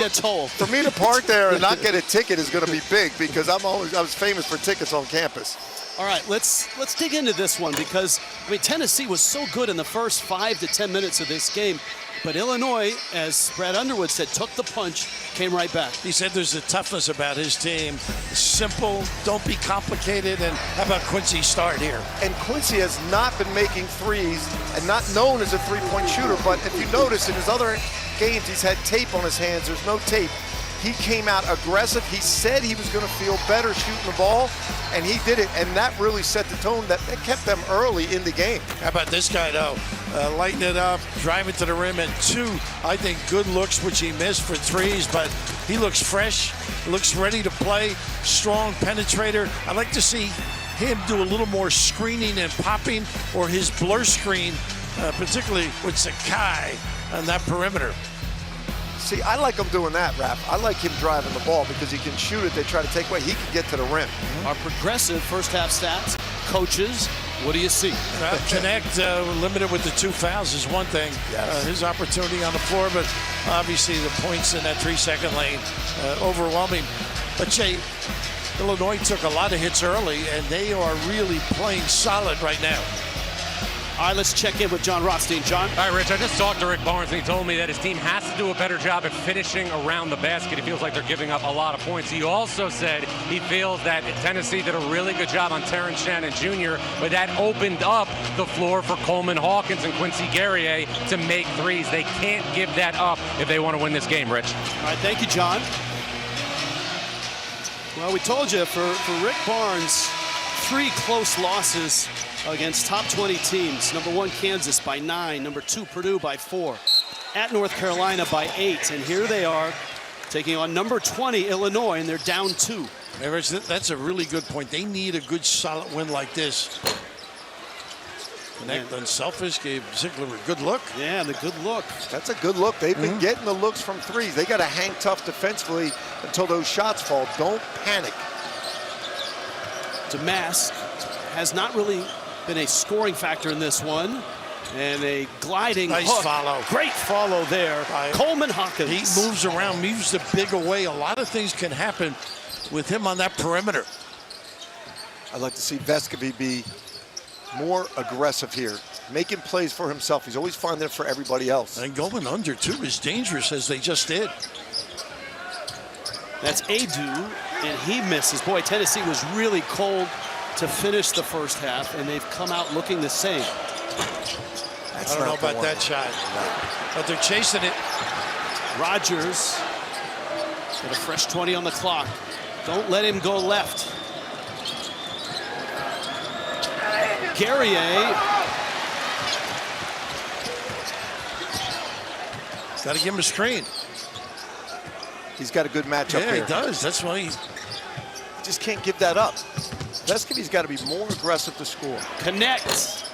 a toll. For me to park there and not get a ticket is going to be big because I was famous for tickets on campus. All right, let's dig into this one because Tennessee was so good in the first 5 to 10 minutes of this game, but Illinois, as Brad Underwood said, took the punch, came right back. He said there's a toughness about his team. Simple, don't be complicated, and how about Quincy start here? And Quincy has not been making threes and not known as a three-point shooter, but if you notice in his other games, he's had tape on his hands. There's no tape. He came out aggressive. He said he was going to feel better shooting the ball, and he did it, and that really set the tone. That kept them early in the game. How about this guy, though? Lighting it up, driving to the rim, and 2, I think, good looks, which he missed for 3s, but he looks fresh, looks ready to play, strong penetrator. I'd like to see him do a little more screening and popping, or his blur screen, particularly with Zakai on that perimeter. See, I like him doing that, Rap. I like him driving the ball because he can shoot it. They try to take away. He can get to the rim. Our progressive first half stats, coaches, what do you see? Connect, limited with the 2 fouls is one thing. Yes. His opportunity on the floor, but obviously the points in that 3-second lane, overwhelming. But Jay, Illinois took a lot of hits early, and they are really playing solid right now. All right, let's check in with John Rothstein. John? All right, Rich, I just talked to Rick Barnes, and he told me that his team has to do a better job at finishing around the basket. He feels like they're giving up a lot of points. He also said he feels that Tennessee did a really good job on Terrence Shannon Jr., but that opened up the floor for Coleman Hawkins and Quincy Guerrier to make threes. They can't give that up if they want to win this game, Rich. All right, thank you, John. Well, we told you, for Rick Barnes, 3 close losses against top 20 teams. Number 1, Kansas by 9. Number 2, Purdue by 4. At North Carolina by 8. And here they are taking on number 20, Illinois, and they're down 2. That's a really good point. They need a good, solid win like this. Connect unselfish, gave Ziegler a good look. Yeah, the good look. That's a good look. They've been getting the looks from threes. They got to hang tough defensively until those shots fall. Don't panic. Domask has not really been a scoring factor in this one. And a gliding Nice hook. follow. Great follow there. Coleman Hawkins. He moves around, moves the big away. A lot of things can happen with him on that perimeter. I'd like to see Vescovi be more aggressive here, making plays for himself. He's always finding it for everybody else. And going under, too, is dangerous, as they just did. That's Adu, and he misses. Boy, Tennessee was really cold to finish the first half, and they've come out looking the same. I don't know about that shot, but they're chasing it. Rogers got a fresh 20 on the clock. Don't let him go left. Guerrier. Got to give him a screen. He's got a good matchup Yeah, here. he does. That's why he just can't give that up. Vescovi's got to be more aggressive to score. Connect.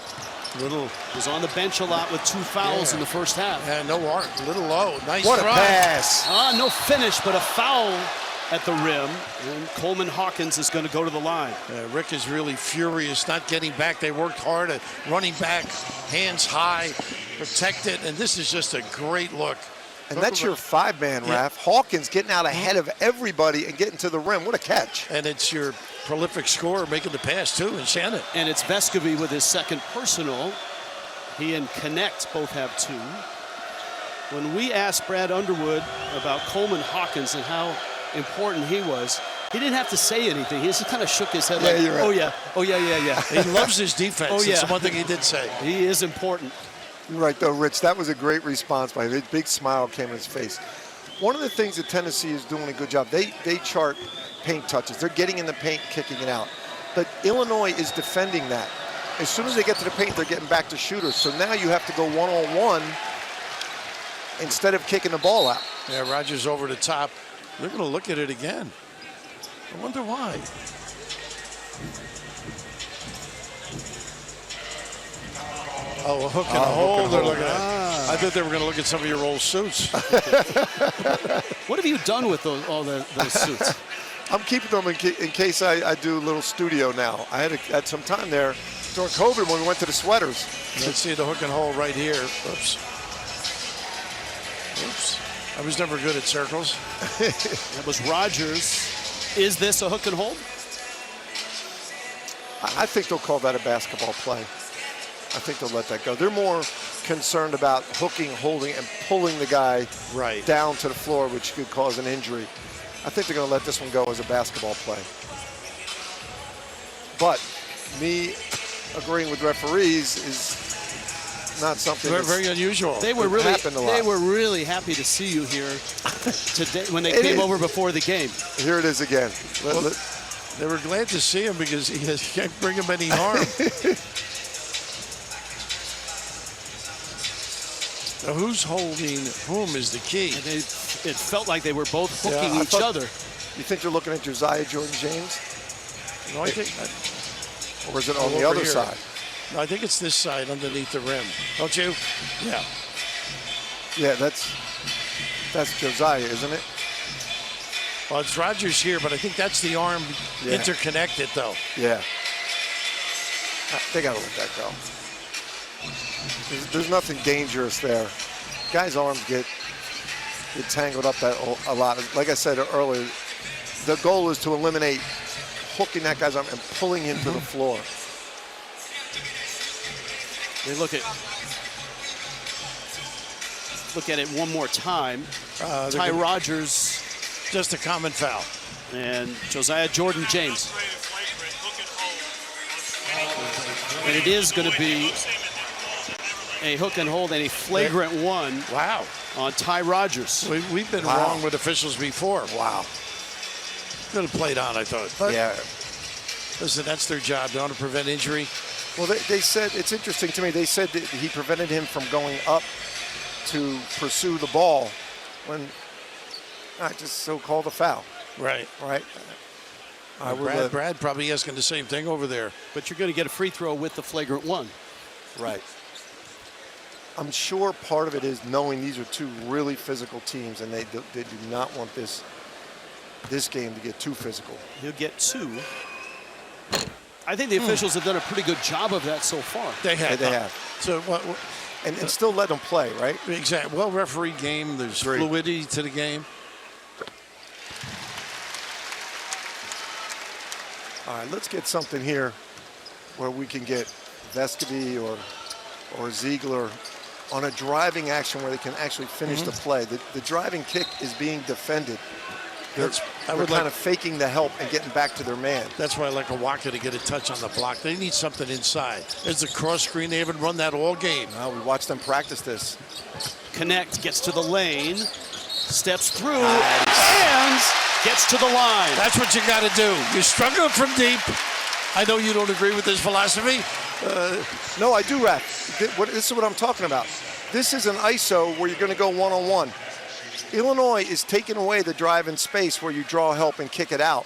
little. Was on the bench a lot with 2 fouls in the first half. Yeah, no arc. A little low. Nice What a drive. pass. No finish, but a foul at the rim. And Coleman Hawkins is going to go to the line. Rick is really furious, not getting back. They worked hard at running back, hands high, protected, and this is just a great look. And that's your 5-man, Raph. Hawkins getting out ahead of everybody and getting to the rim. What a catch. And it's your prolific scorer making the pass, too, and Shannon. And it's Vescovi with his second personal. He and Connect both have 2. When we asked Brad Underwood about Coleman Hawkins and how important he was, he didn't have to say anything. He just kind of shook his head like, you're right. oh yeah. He loves his defense. Oh, yeah. That's the one thing he did say. He is important. You're right, though, Rich. That was a great response by him. A big smile came in his face. One of the things that Tennessee is doing a good job, they chart paint touches. They're getting in the paint, kicking it out. But Illinois is defending that. As soon as they get to the paint, they're getting back to shooters. So now you have to go one-on-one instead of kicking the ball out. Yeah, Rogers over the top. They're going to look at it again. I wonder why. Oh, a hook and a hole they're looking at. I thought they were going to look at some of your old suits. What have you done with all those suits? I'm keeping them in case I do a little studio now. I had some time there during COVID when we went to the sweaters. Let's see the hook and hole right here. Oops. I was never good at circles. That was Rogers. Is this a hook and hold? I think they'll call that a basketball play. I think they'll let that go. They're more concerned about hooking, holding, and pulling the guy down to the floor, which could cause an injury. I think they're going to let this one go as a basketball play. But me agreeing with referees is not something Very, very unusual. They were really happy to see you here today when they came over before the game. Here it is again. They were glad to see him because he can't bring him any harm. Now, who's holding whom is the key. And it felt like they were both hooking each other. You think they're looking at Josiah Jordan-James? No, I think. Or is it on the other side? No, I think it's this side underneath the rim. Don't you? Yeah. Yeah, that's Josiah, isn't it? Well, it's Rogers here, but I think that's the arm interconnected, though. Yeah. They got to let that go. There's nothing dangerous there. Guys' arms get tangled up a lot. Like I said earlier, the goal is to eliminate hooking that guy's arm and pulling him to the floor. They look at it one more time. Ty Rogers. Just a common foul. And Josiah Jordan-James. And it is going to be a hook and hold and a flagrant one. Wow. On Ty Rogers. We've been wrong with officials before. Wow. Could have played on, I thought. But yeah. Listen, that's their job. They want to prevent injury. Well, they said, it's interesting to me, they said that he prevented him from going up to pursue the ball when I just so called a foul. Right. Right. Brad probably asking the same thing over there. But you're going to get a free throw with the flagrant one. Right. I'm sure part of it is knowing these are 2 really physical teams, and they do not want this game to get too physical. He'll get 2. I think the officials have done a pretty good job of that so far. They have. They have. So And still let them play, right? exactly. Well refereed game. There's Great. fluidity to the game. All right, let's get something here where we can get Vescovi or Ziegler on a driving action where they can actually finish the play. The driving kick is being defended. They're kind of faking the help and getting back to their man. That's why I like Awaka to get a touch on the block. They need something inside. There's the cross screen. They haven't run that all game. Now we watched them practice this. Connect gets to the lane, steps through, and gets to the line. That's what you got to do. You're struggling from deep. I know you don't agree with this philosophy. No, I do, Raph. This is what I'm talking about. This is an ISO where you're going to go one-on-one. Illinois is taking away the drive in space where you draw help and kick it out.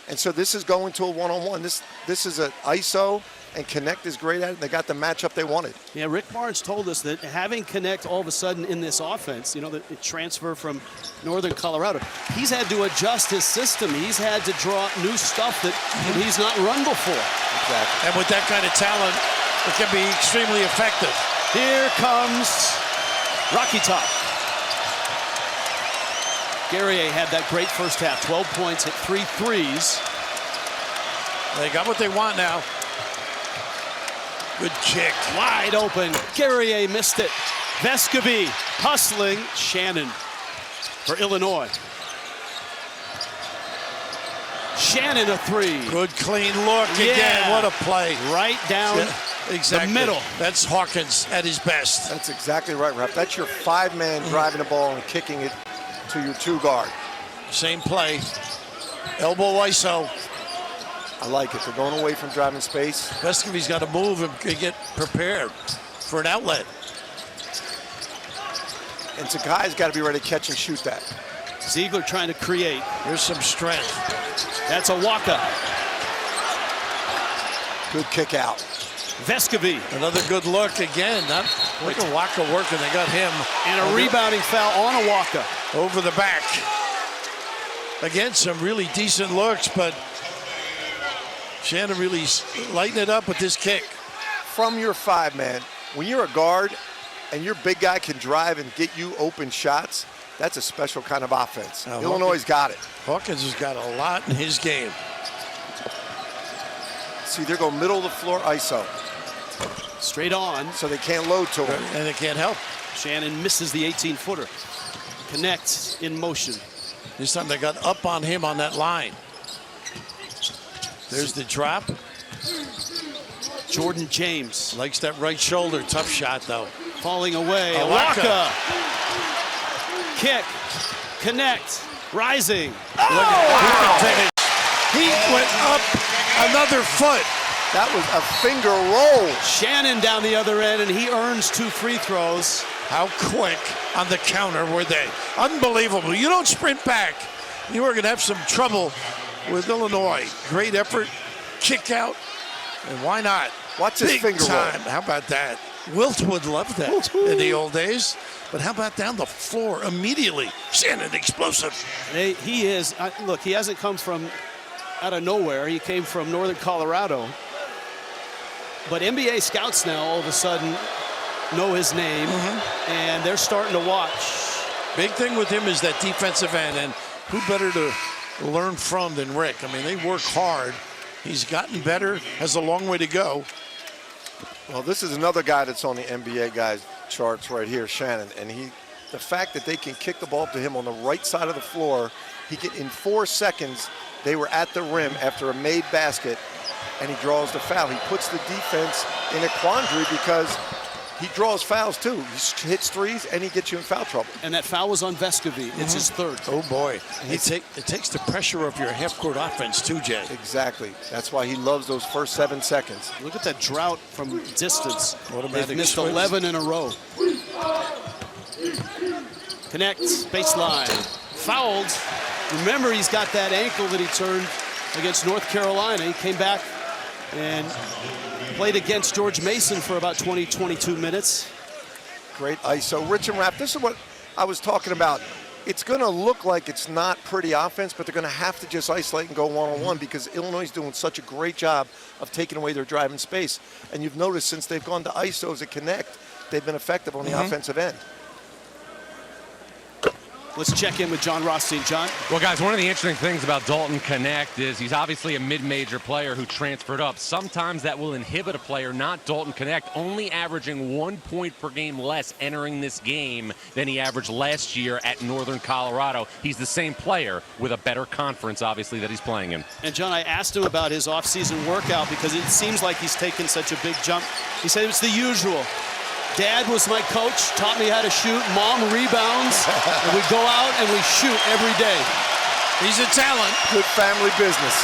And so this is going to a one-on-one. This is an ISO, and Connect is great at it. They got the matchup they wanted. Yeah, Rick Barnes told us that having Connect all of a sudden in this offense, the transfer from Northern Colorado, he's had to adjust his system. He's had to draw new stuff that he's not run before. Exactly. And with that kind of talent, it can be extremely effective. Here comes Rocky Top. Guerrier had that great first half, 12 points, hit 3 threes. They got what they want now. Good kick. Wide open. Guerrier missed it. Vescovi hustling. Shannon for Illinois. Shannon a 3. Good clean look again. What a play. Right down exactly. the middle. That's Hawkins at his best. That's exactly right, Raph. That's your 5-man driving the ball and kicking it to your 2 guard. Same play. Elbow ISO. I like it. They're going away from driving space. Vescovi's got to move and get prepared for an outlet. And Sakai's got to be ready to catch and shoot that. Ziegler trying to create. Here's some strength. That's a Waka. Good kick out. Vescovi. Another good look again. Look at Waka working. They got him. And a rebounding foul on a Waka. Over the back. Again, some really decent looks, but Shannon really lighting it up with this kick. From your 5-man, when you're a guard and your big guy can drive and get you open shots, that's a special kind of offense. Now, Illinois got it. Hawkins has got a lot in his game. See, they're going middle of the floor ISO, Straight on. so they can't load to him. And they can't help. Shannon misses the 18-footer. Connects in motion. This time they got up on him on that line. There's the drop. Jordan James Likes that right shoulder. Tough shot, though. falling away. Awaka. Waka. Kick. Connect. Rising. He went up another foot. That was a finger roll. Shannon down the other end, and he earns 2 free throws. How quick on the counter were they? Unbelievable. You don't sprint back. You are going to have some trouble with Illinois. Great effort. Kick out. And why not? Watch this Big finger time. roll. How about that? Wilt would love that in the old days. But how about down the floor immediately? Shannon explosive. He is, look, he hasn't come from out of nowhere. He came from Northern Colorado. But NBA scouts now all of a sudden know his name, and they're starting to watch. Big thing with him is that defensive end, and who better to learn from than Rick? I mean, they work hard. He's gotten better, has a long way to go. Well, this is another guy that's on the NBA guys charts right here, Shannon. And the fact that they can kick the ball up to him on the right side of the floor, he can, in 4 seconds, they were at the rim after a made basket, and he draws the foul. He puts the defense in a quandary because he draws fouls too. He hits threes and he gets you in foul trouble. And that foul was on Vescovi. It's his 3rd. Oh boy, it takes the pressure off your half-court offense too, Jay. Exactly. That's why he loves those first 7 seconds. Look at that drought from distance. Automatic They've missed switch. 11 in a row. Connects, baseline. Fouled. Remember, he's got that ankle that he turned against North Carolina. He came back and played against George Mason for about 20, 22 minutes. Great ISO. Rich and Rapp, this is what I was talking about it's going to look like it's not pretty offense, but they're going to have to just isolate and go one-on-one because Illinois is doing such a great job of taking away their driving space. And you've noticed since they've gone to ISOs and connect, they've been effective on the offensive end. Let's check in with John Rothstein. John? Well, guys, one of the interesting things about Dalton Connect is he's obviously a mid-major player who transferred up. Sometimes that will inhibit a player, not Dalton Connect, only averaging 1 point per game less entering this game than he averaged last year at Northern Colorado. He's the same player with a better conference, obviously, that he's playing in. And, John, I asked him about his offseason workout because it seems like he's taken such a big jump. He said it's the usual. Dad was my coach, taught me how to shoot. Mom rebounds, and we go out and we shoot every day. He's a talent. Good family business.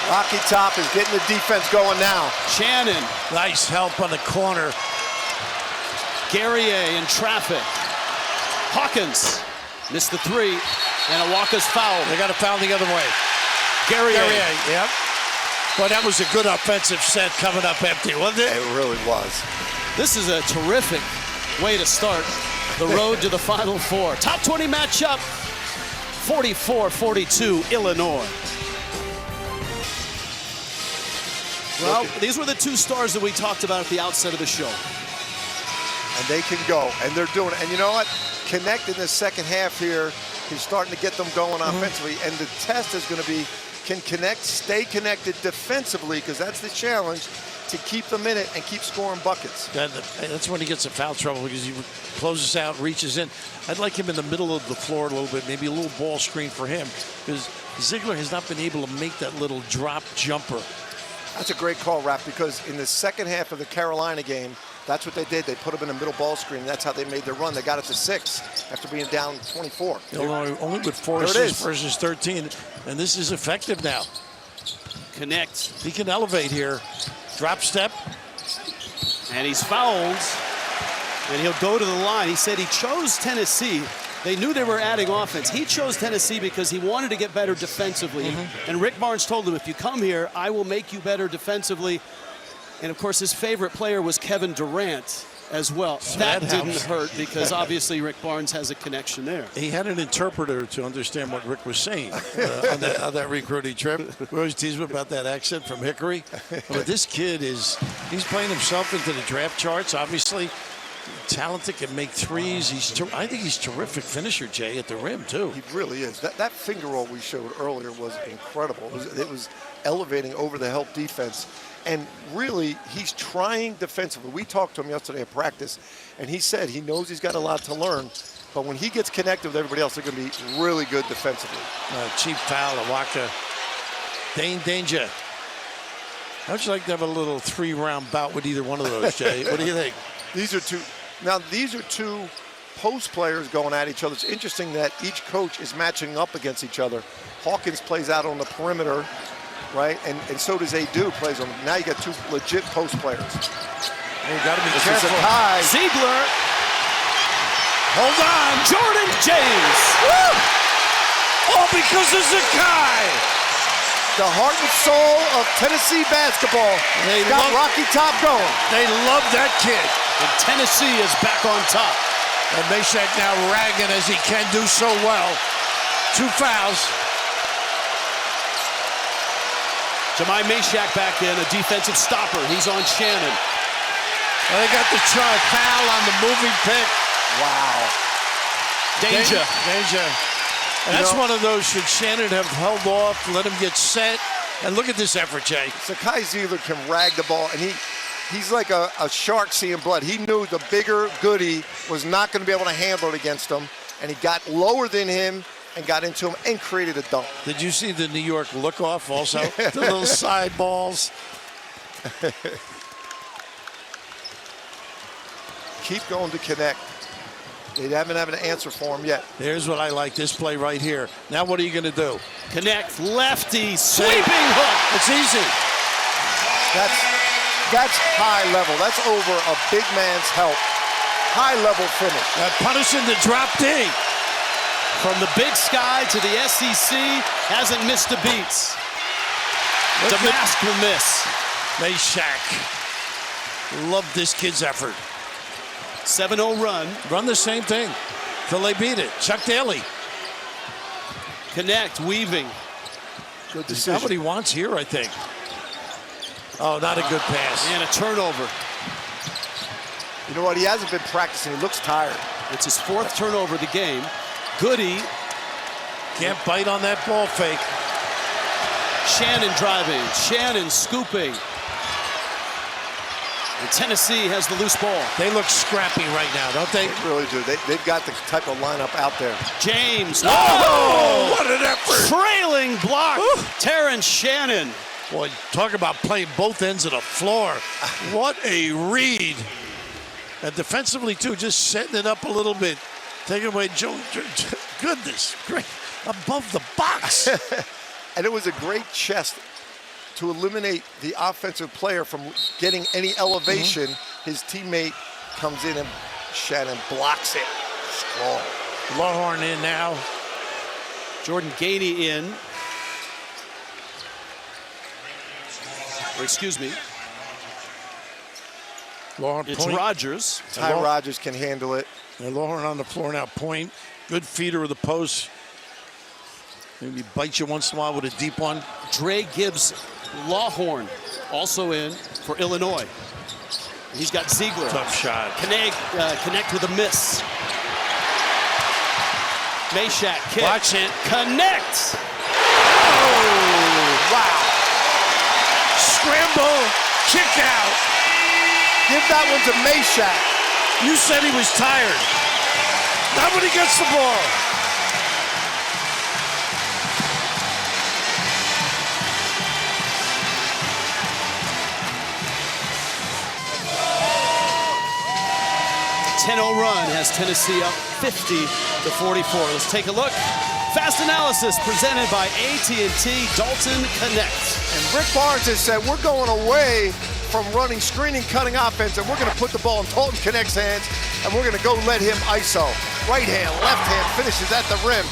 Rocky Top is getting the defense going now. Shannon, Nice help on the corner. Guerrier in traffic. Hawkins missed the three, and Awaka's fouled. They got a foul the other way. Guerrier. Yep. Well, that was a good offensive set coming up empty, wasn't it? It really was. This is a terrific way to start the road to the Final Four. Top 20 matchup, 44-42, Illinois. Well, these were the two stars that we talked about at the outset of the show. And they can go, and they're doing it. And you know what? Connect in the second half here. He's starting to get them going offensively. And the test is going to be, can Connect stay connected defensively, because that's the challenge, to keep them in it and keep scoring buckets. That's when he gets in foul trouble, because he closes out, reaches in. I'd like him in the middle of the floor a little bit, maybe a little ball screen for him, because Ziegler has not been able to make that little drop jumper. That's a great call, Rap, because in the second half of the Carolina game, that's what they did. They put him in a middle ball screen. That's how they made their run. They got it to 6 after being down 24. Illinois only with 4 assists versus 13, and this is effective now. Connect. He can elevate here. Drop step. And he's fouled, and he'll go to the line. He said he chose Tennessee. They knew they were adding offense. He chose Tennessee because he wanted to get better defensively. And Rick Barnes told him, if you come here, I will make you better defensively. And, of course, his favorite player was Kevin Durant as well. That didn't hurt because, obviously, Rick Barnes has a connection there. He had an interpreter to understand what Rick was saying on that recruiting trip. We always tease him about that accent from Hickory. But this kid he's playing himself into the draft charts, obviously. Talented, can make threes. I think he's a terrific finisher, Jay, at the rim, too. He really is. That finger roll we showed earlier was incredible. It was elevating over the help defense. And really, he's trying defensively. We talked to him yesterday at practice, and he said he knows he's got a lot to learn. But when he gets connected with everybody else, they're going to be really good defensively. Cheap foul, Awaka. Danger. How'd you like to have a little 3-round bout with either one of those, Jay? What do you think? These are two post players going at each other. It's interesting that each coach is matching up against each other. Hawkins plays out on the perimeter, right? And so does Adu plays on. Now you got two legit post players. You got to be careful. Zakai. Ziegler. Hold on. Jordan James. Woo! All because of Zakai. The heart and soul of Tennessee basketball. They got Rocky Top going. They love that kid. And Tennessee is back on top. And Meshack now ragging as he can do so well. 2 fouls. Jemai Meshack back in, a defensive stopper. He's on Shannon. And they got the foul on the moving pick. Wow. Danger. And that's one of those, should Shannon have held off, let him get set. And look at this effort, Jay. Zakai Ziegler can rag the ball, and he's like a shark seeing blood. He knew the bigger Goody was not going to be able to handle it against him, and he got lower than him and got into him and created a dunk. Did you see the New York look-off also? The little side balls. Keep going to Connect. They haven't had an answer for him yet. Here's what I like, this play right here. Now what are you going to do? Connect, lefty, sweeping hook. It's easy. That's high level. That's over a big man's help. High level finish. Punishing the drop D. From the Big Sky to the SEC, hasn't missed a beat. Damask will miss. Meshack. Love this kid's effort. 7-0 run. Run the same thing. till they beat it. Chuck Daly. Connect, weaving. Good Is that what he decision. wants here, I think? Oh, not a good pass. And a turnover. You know what? He hasn't been practicing. He looks tired. It's his 4th turnover of the game. Goody. Can't bite on that ball fake. Shannon driving. Shannon scooping. And Tennessee has the loose ball. They look scrappy right now, don't they? They really do. They've got the type of lineup out there. James. Oh, what an effort. Trailing block. Terrence Shannon. Boy, talk about playing both ends of the floor. What a read. And defensively, too, just setting it up a little bit. Taking away Joe. Goodness, great. Above the box. And it was a great chest to eliminate the offensive player from getting any elevation. His teammate comes in and Shannon blocks it. Strong. Lawhorn in now. Jordan Gainey in. Or excuse me. Lawhorn It's point. Rogers. Ty Rogers can handle it. And Lawhorn on the floor now, point. Good feeder of the post. Maybe bite you once in a while with a deep one. Dre Gibbs Lawhorn also in for Illinois. He's got Ziegler. Tough shot. Connect with a miss. Meshack kick. Watch it. Connect. Oh, wow. Scramble, kick out. Give that one to Meshack. You said he was tired. Not when he gets the ball. A 10-0 run has Tennessee up 50-44. Let's take a look. Fast analysis presented by AT&T Dalton Connect. And Rick Barnes has said, we're going away from running screening, cutting offense, and we're going to put the ball in Dalton Connect's hands, and we're going to go let him ISO. Right hand, left hand, finishes at the rim.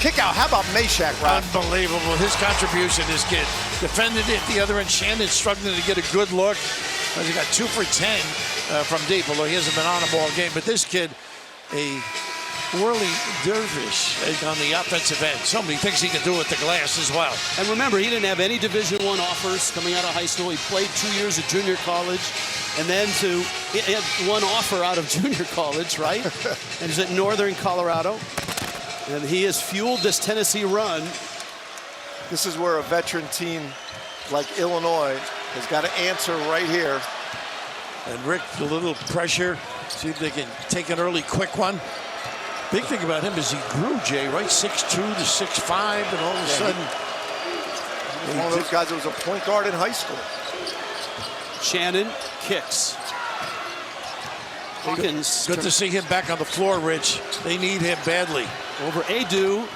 Kick out. How about Meshack, Rob? Unbelievable. His contribution, this kid. Defended it the other end. Shannon struggling to get a good look. He got 2 for 10 from deep, although he hasn't been on a ball game. But this kid, a whirly dervish on the offensive end. Somebody thinks he can do it with the glass as well. And remember, he didn't have any Division I offers coming out of high school. He played 2 years at junior college, and then he had one offer out of junior college, right? And he's at Northern Colorado. And he has fueled this Tennessee run. This is where a veteran team like Illinois has got to answer right here. And Rick, a little pressure. See if they can take an early quick one. Big thing about him is he grew, Jay, right? 6'2 to 6'5, and all of a sudden. One of those guys that was a point guard in high school. Shannon kicks. Hawkins Good to see him back on the floor, Rich. They need him badly. over Adu,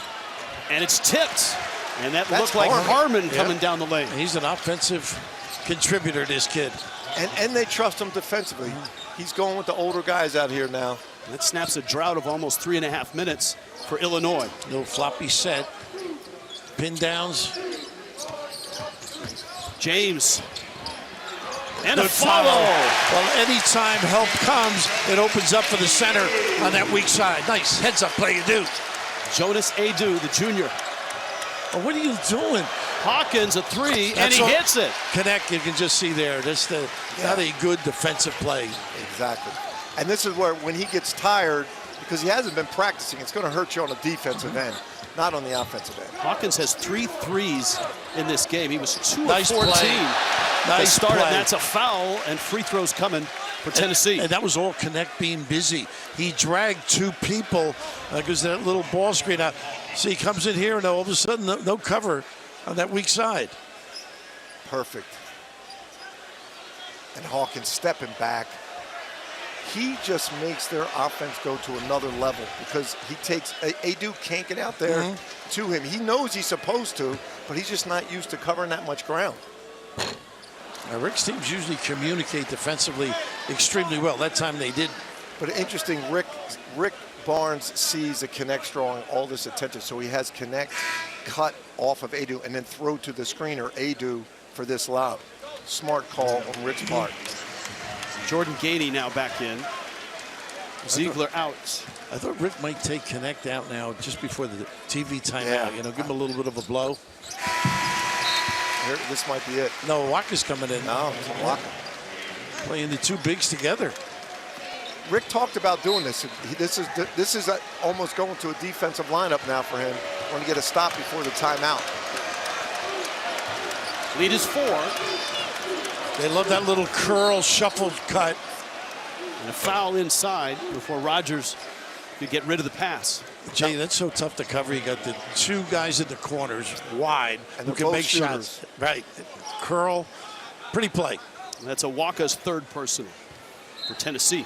and it's tipped. And that That's looked like Harmon coming Yep. down the lane. He's an offensive contributor, this kid. And they trust him defensively. He's going with the older guys out here now. That snaps a drought of almost 3.5 minutes for Illinois. Little floppy set. Pin downs. James. And a Good follow. Well, anytime help comes, it opens up for the center on that weak side. Nice heads-up play you do. Jonas Adu, the junior. Oh, what are you doing? Hawkins, a three, and That's he all- hits it. Connect, you can just see there. That's not a good defensive play. Exactly. And this is where, when he gets tired, because he hasn't been practicing, it's going to hurt you on the defensive end, not on the offensive end. Hawkins has 3 threes in this game. He was 2 Nice of 14 play. to Nice start, play. and that's a foul, and free throws coming for Tennessee. And that was all Connect being busy. He dragged 2 people because that little ball screen out. See, he comes in here and all of a sudden no cover on that weak side. Perfect. And Hawkins stepping back. He just makes their offense go to another level because he takes, Adu can't get out there to him. He knows he's supposed to, but he's just not used to covering that much ground. Now, Rick's teams usually communicate defensively extremely well. That time they did. But interesting, Rick Barnes sees the Connect drawing all this attention, so he has Connect cut off of Adu and then throw to the screener, Adu, for this lob. Smart call on Rick's part. Jordan Gainey now back in. Ziegler out. I thought Rick might take Connect out now just before the TV timeout. Yeah. Give him a little bit of a blow. Here, this might be it. No, Waka's coming in. No, it's Waka. Playing the two bigs together. Rick talked about doing this. This is almost going to a defensive lineup now for him. Want to get a stop before the timeout. Lead is 4. They love that little curl shuffle cut. And a foul inside before Rodgers could get rid of the pass. Jay, that's so tough to cover. You got the two guys in the corners wide And who they're can both make shots. Right. Curl. Pretty play. And that's a Waka's 3rd personal for Tennessee.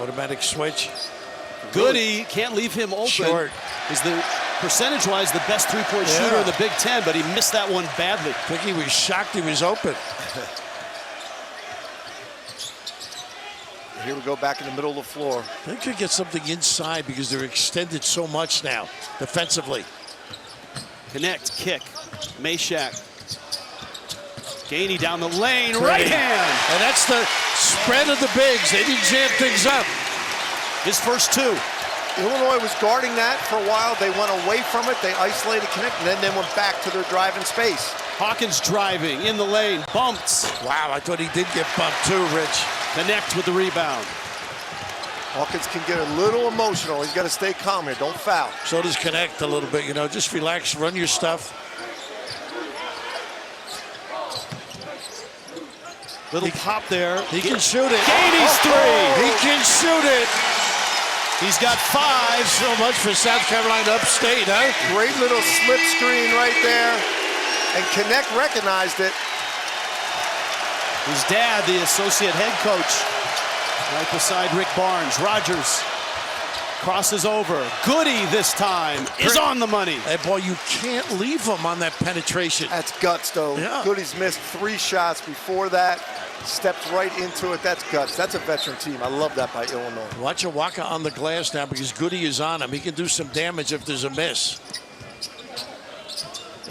Automatic switch. Goody, can't leave him open. Short. Is the percentage-wise the best three-point shooter in the Big Ten, but he missed that one badly. I think he was shocked he was open. Here we go back in the middle of the floor. They could get something inside because they're extended so much now defensively. Connect, kick, Meshack. Gainey down the lane, Great. right hand. And that's the spread of the bigs. They didn't jam things up. His first 2. Illinois was guarding that for a while. They went away from it. They isolated Connect, and then they went back to their drive in space. Hawkins driving in the lane, bumps. Wow, I thought he did get bumped too, Rich. Connect with the rebound. Hawkins can get a little emotional. He's got to stay calm here. Don't foul. So does Connect a little bit, just relax, run your stuff. Little pop there. He can shoot it. Gainey's 3. He can shoot it. He's got 5. So much for South Carolina upstate, huh? Great little slip screen right there. And Connect recognized it. His dad, the associate head coach, right beside Rick Barnes. Rodgers crosses over. Goody this time is on the money. Hey, boy, you can't leave him on that penetration. That's guts, though. Yeah. Goody's missed 3 shots before that. Stepped right into it. That's guts. That's a veteran team. I love that by Illinois. Watch Waka on the glass now because Goody is on him. He can do some damage if there's a miss.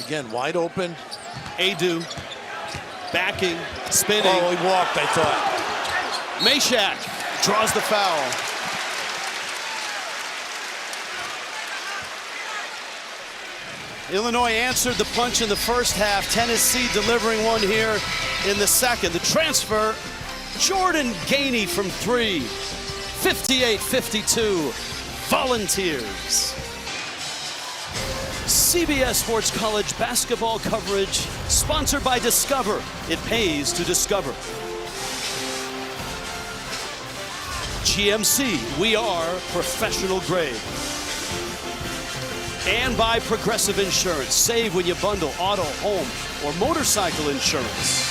Again, wide open. Adu backing, spinning. Oh, he walked, I thought. Meshack draws the foul. Illinois answered the punch in the first half. Tennessee delivering one here in the second. The transfer, Jordan Gainey from 3. 58-52, Volunteers. CBS Sports College basketball coverage sponsored by Discover. It pays to discover. GMC, we are professional grade. And by Progressive Insurance. Save when you bundle auto, home, or motorcycle insurance.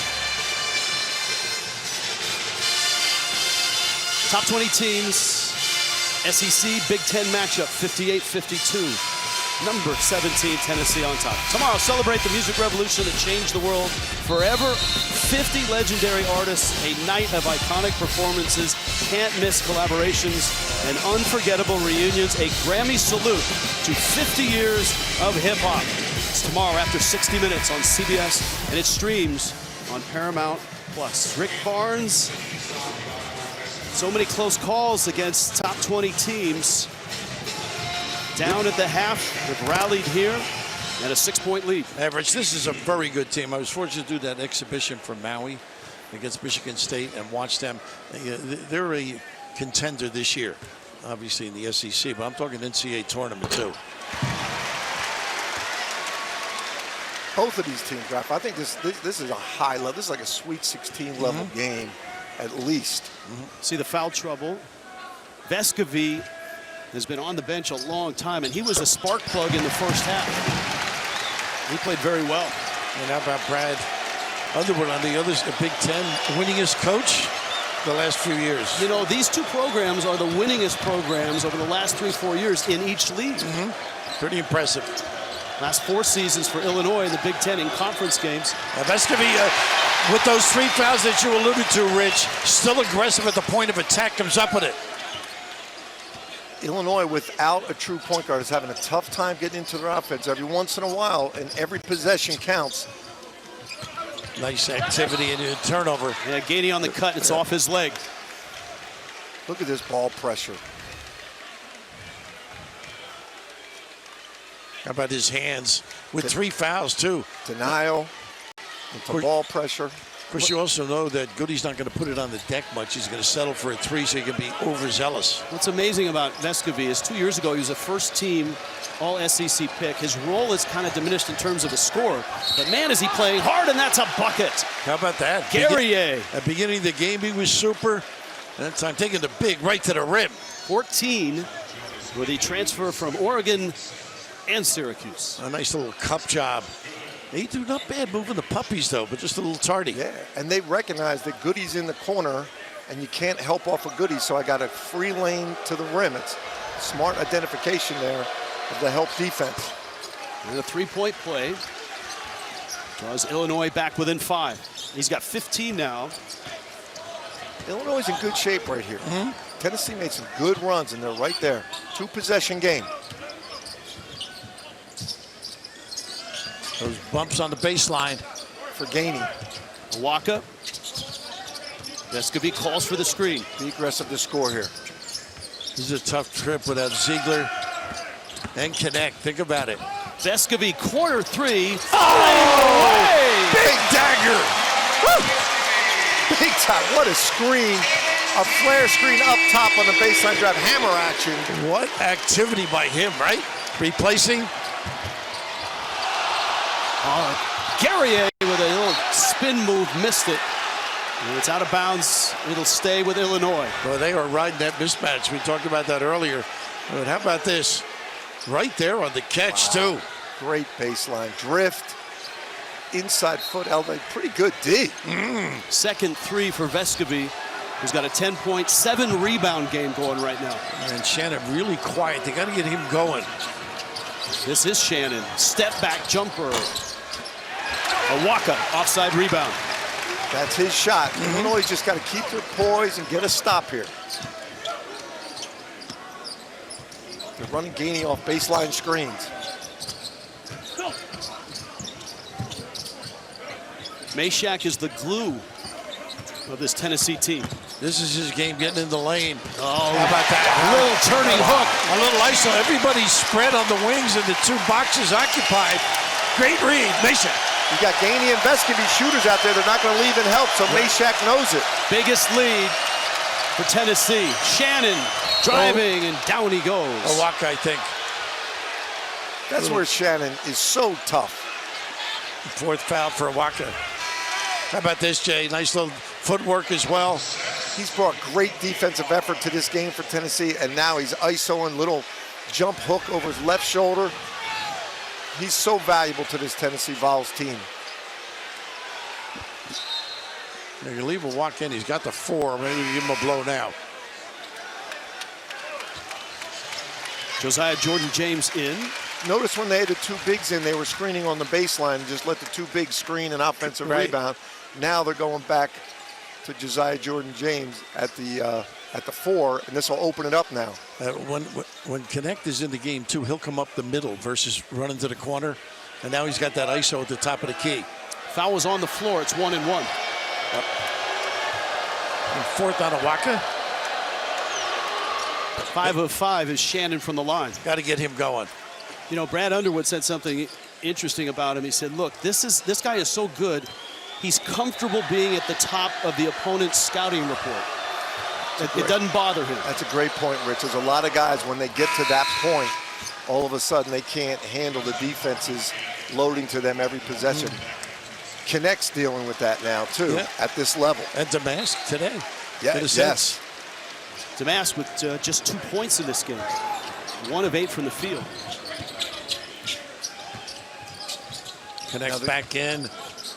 Top 20 teams, SEC Big Ten matchup, 58-52. Number 17, Tennessee on top. Tomorrow, celebrate the music revolution that changed the world forever. 50 legendary artists, a night of iconic performances, can't miss collaborations, and unforgettable reunions. A Grammy salute to 50 years of hip-hop. It's tomorrow after 60 Minutes on CBS, and it streams on Paramount+. Rick Barnes, so many close calls against top 20 teams. Down at the half, they've rallied here, and a 6-point lead. Average, this is a very good team. I was fortunate to do that exhibition for Maui against Michigan State and watch them. They're a contender this year, obviously in the SEC, but I'm talking NCAA tournament too. Both of these teams, Raf, I think this is a high level. This is like a Sweet 16 level game, at least. See the foul trouble. Vescovi has been on the bench a long time, and he was a spark plug in the first half. He played very well. And how about Brad Underwood on the others, the Big Ten winningest coach the last few years? You know, these two programs are the winningest programs over the last 3-4 years in each league. Pretty impressive. Last 4 seasons for Illinois in the Big Ten in conference games. Now Vescovi, with those 3 fouls that you alluded to, Rich, still aggressive at the point of attack, comes up with it. Illinois, without a true point guard, is having a tough time getting into their offense. Every once in a while, and every possession counts. Nice activity and a turnover. Yeah, Gainey on the cut. It's off his leg. Look at this ball pressure. How about his hands with 3 fouls too? Denial into ball pressure. Of course, you also know that Goody's not going to put it on the deck much. He's going to settle for a 3 so he can be overzealous. What's amazing about Vescovi is 2 years ago he was a first-team All-SEC pick. His role is kind of diminished in terms of a score. But man, is he playing hard, and that's a bucket. How about that? Guerrier. At the beginning of the game, he was super. That time taking the big right to the rim. 14 with a transfer from Oregon and Syracuse. A nice little cup job. They do not bad moving the puppies, though, but just a little tardy. Yeah, and they recognize that Goody's in the corner, and you can't help off of Goody, so I got a free lane to the rim. It's smart identification there of the help defense. And a three-point play draws Illinois back within 5. He's got 15 now. Illinois is in good shape right here. Tennessee made some good runs, and they're right there. 2-possession game. Those bumps on the baseline. For Gainey. Waka. Vescovi calls for the screen. Be aggressive to score here. This is a tough trip without Ziegler and Connect. Think about it. Vescovi, corner 3. Oh! Big dagger! Woo! Big time. What a screen. A flare screen up top on the baseline drive. Hammer action. What activity by him, right? Replacing. Guerrier with a little spin move, missed it. And it's out of bounds. It'll stay with Illinois. Well, they are riding that mismatch. We talked about that earlier. But how about this? Right there on the catch, too. Great baseline drift. Inside foot elbow. Pretty good D. Second 3 for Vescovi, who's got a 10-point, 7-rebound game going right now. And Shannon really quiet. They got to get him going. This is Shannon. Step back jumper. A Waka offside rebound. That's his shot. Illinois just got to keep their poise and get a stop here. They're running Gainey off baseline screens. Meshack is the glue of this Tennessee team. This is his game, getting in the lane. Oh, how about that? A little turning hook. A little ISO. Everybody's spread on the wings and the 2 boxes occupied. Great read, Meshack. You got Gainey and Vescovi shooters out there. They're not going to leave and help, so Meshack knows it. Biggest lead for Tennessee. Shannon driving, and down he goes. A walk, I think. That's where Shannon is so tough. 4th foul for Waka. How about this, Jay? Nice little footwork as well. He's brought great defensive effort to this game for Tennessee, and now he's ISOing, little jump hook over his left shoulder. He's so valuable to this Tennessee Vols team. You leave a walk in, he's got the 4. Maybe give him a blow now. Josiah Jordan-James in. Notice when they had the 2 bigs in, they were screening on the baseline and just let the 2 bigs screen an offensive rebound. Now they're going back to Josiah Jordan-James at the 4, and this will open it up now. When Connect is in the game, too, he'll come up the middle versus running to the corner. And now he's got that ISO at the top of the key. Foul was on the floor. It's 1-1. Yep. And 4th on a Waka. 5 of 5 is Shannon from the line. Got to get him going. You know, Brad Underwood said something interesting about him. He said, look, this guy is so good. He's comfortable being at the top of the opponent's scouting report. It doesn't bother him. That's a great point, Rich. There's a lot of guys, when they get to that point, all of a sudden they can't handle the defenses loading to them every possession. Connect's dealing with that now, too, at this level. And Damask today. Yeah, yes. Damask with just 2 points in this game. 1 of 8 from the field. Connects back in.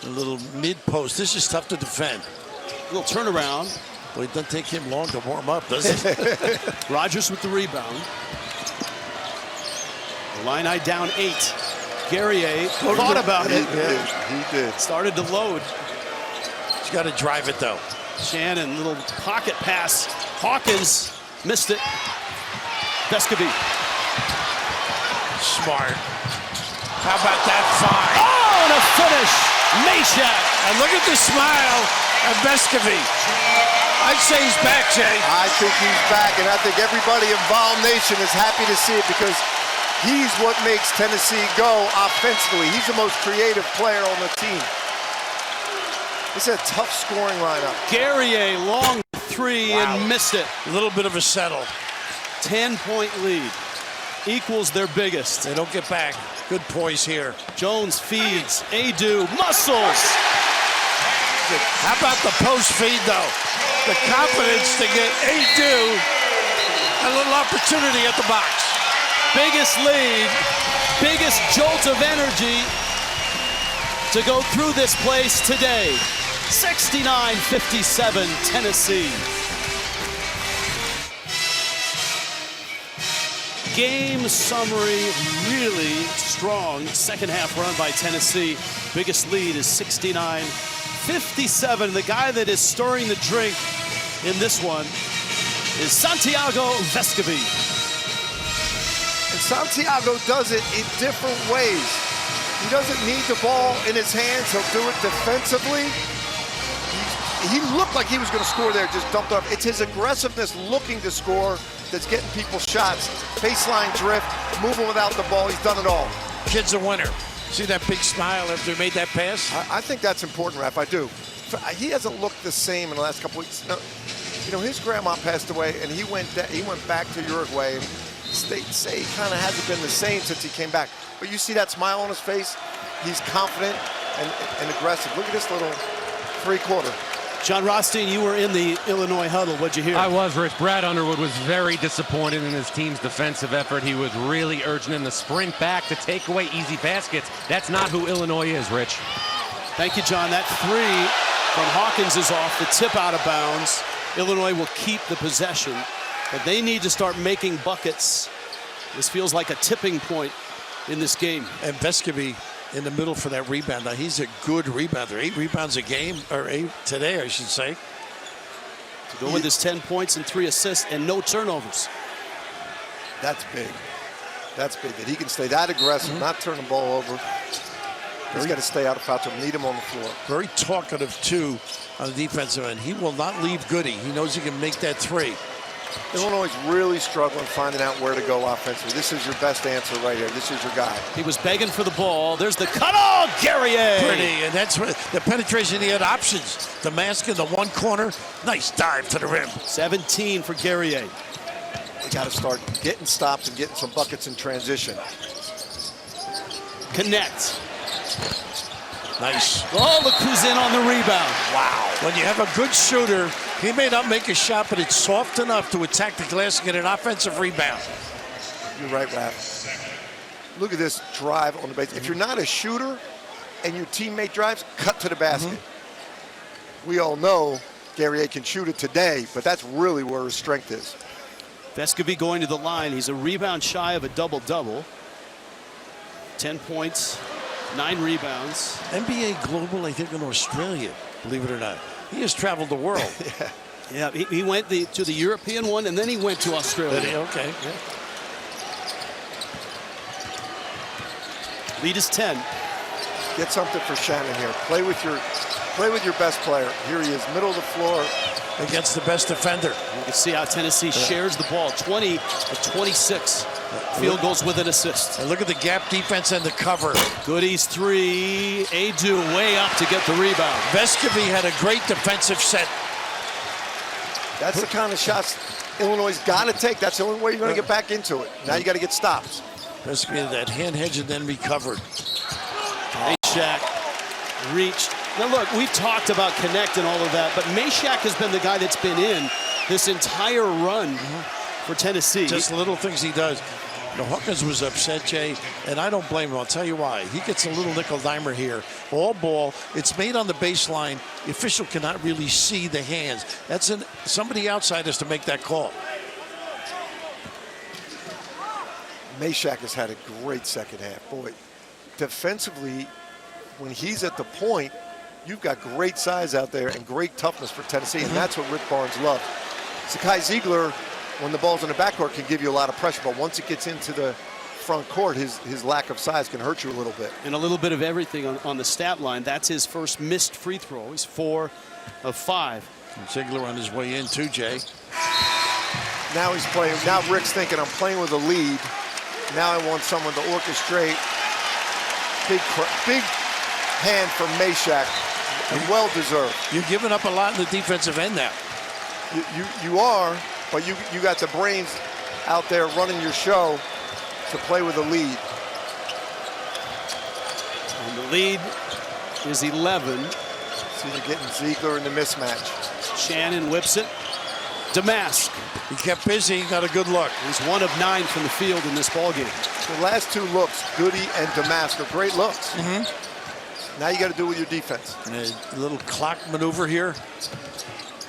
A little mid-post. This is tough to defend. A little turnaround. Well, it doesn't take him long to warm up, does it? Rogers with the rebound. Illini down 8. Guerrier thought about it. He did. Started to load. He's got to drive it, though. Shannon, little pocket pass. Hawkins missed it. Vescovi. Smart. How about that 5? Oh, and a finish. Meshack. And look at the smile of Vescovi. I'd say he's back, Jay. I think he's back, and I think everybody in Vol Nation is happy to see it because he's what makes Tennessee go offensively. He's the most creative player on the team. This is a tough scoring lineup. Guerrier, long three and missed it. A little bit of a settle. 10-point lead. Equals their biggest. They don't get back. Good poise here. Jones feeds. Adu muscles. How about the post feed, though? The confidence to get Adu a little opportunity at the box. Biggest lead, biggest jolt of energy to go through this place today. 69-57 Tennessee. Game summary, really strong second half run by Tennessee. Biggest lead is 69-57. The guy that is stirring the drink in this one is Santiago Vescovi. And Santiago does it in different ways. He doesn't need the ball in his hands. He'll do it defensively. He looked like he was going to score there, just dumped up. It's his aggressiveness looking to score that's getting people shots. Baseline drift, moving without the ball. He's done it all. Kid's a winner. See that big smile after he made that pass? I think that's important, Raph. I do. He hasn't looked the same in the last couple weeks. No, you know, his grandma passed away, and he went back to Uruguay. And they say he kind of hasn't been the same since he came back. But you see that smile on his face? He's confident and aggressive. Look at this little three-quarter. John Rothstein, you were in the Illinois huddle. What'd you hear? I was, Rich. Brad Underwood was very disappointed in his team's defensive effort. He was really urging them to sprint back to take away easy baskets. That's not who Illinois is, Rich. Thank you, John. That three from Hawkins is off. The tip out of bounds. Illinois will keep the possession, but they need to start making buckets. This feels like a tipping point in this game. And Vescovi in the middle for that rebound. Now, he's a good rebounder. 8 rebounds a game, or 8 today, I should say. To go with his 10 points and 3 assists and no turnovers. That's big. That's big, that he can stay that aggressive, not turn the ball over. He's got to stay out of foul trouble, need him on the floor. Very talkative, too, on the defensive end. He will not leave Goody. He knows he can make that three. Illinois is really struggling finding out where to go offensively. This is your best answer right here. This is your guy. He was begging for the ball. There's the cut. Oh, Guerrier! Pretty, and that's what the penetration. He had options. The mask in the one corner. Nice dive to the rim. 17 for Guerrier. We got to start getting stops and getting some buckets in transition. Connect. Nice. Oh, look who's in on the rebound. Wow. When you have a good shooter, he may not make a shot, but it's soft enough to attack the glass and get an offensive rebound. You're right, Raph. Look at this drive on the base. If you're not a shooter and your teammate drives, cut to the basket. We all know Guerrier can shoot it today, but that's really where his strength is. Vescovi going to the line. He's a rebound shy of a double-double. 10 points, 9 rebounds. NBA Global, I think, in Australia, believe it or not. He has traveled the world. Yeah, he went to the European one, and then he went to Australia. Okay. Yeah. Lead is 10. Get something for Shannon here. Play with your best player. Here he is, middle of the floor. Against the best defender. You can see how Tennessee shares the ball. 20 of 26 field goals with an assist. And look at the gap defense and the cover. Goody's three. Adu way up to get the rebound. Vescovi had a great defensive set. That's the kind of shots Illinois got to take. That's the only way you're going to get back into it. Now you got to get stops. Vescovi that hand hedge and then recovered. Meshack reached. Now look, we've talked about Connect and all of that, but Meshack has been the guy that's been in this entire run for Tennessee. Just little things he does. You know, Hawkins was upset, Jay, and I don't blame him. I'll tell you why. He gets a little nickel-dimer here. All ball. It's made on the baseline. The official cannot really see the hands. That's somebody outside has to make that call. Meshack has had a great second half. Boy, defensively, when he's at the point, you've got great size out there and great toughness for Tennessee, and that's what Rick Barnes loves. Zakai Ziegler, when the ball's in the backcourt, can give you a lot of pressure, but once it gets into the front court, his lack of size can hurt you a little bit. And a little bit of everything on the stat line. That's his first missed free throw. He's 4 of 5. And Ziegler on his way in too, Jay. Now he's playing. Now Rick's thinking, I'm playing with a lead. Now I want someone to orchestrate. Big hand from Meshack, and well deserved. You're giving up a lot in the defensive end now. You are, but you got the brains out there running your show to play with a lead. And the lead is 11. So you're getting Ziegler in the mismatch. Shannon whips it. Damask. He kept busy, got a good look. He's 1 of 9 from the field in this ballgame. The last 2 looks, Goody and Damask, are great looks. Now you got to do with your defense. And a little clock maneuver here.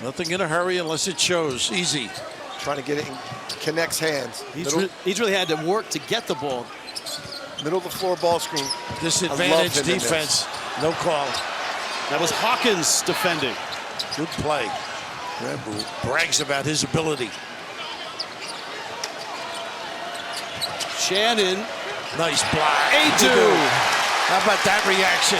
Nothing in a hurry unless it shows. Easy. Trying to get it in Connect's hands. He's really had to work to get the ball. Middle of the floor ball screen. Disadvantage defense. No call. That was Hawkins defending. Good play. Red brags about his ability. Shannon. Nice block. Adu. How about that reaction?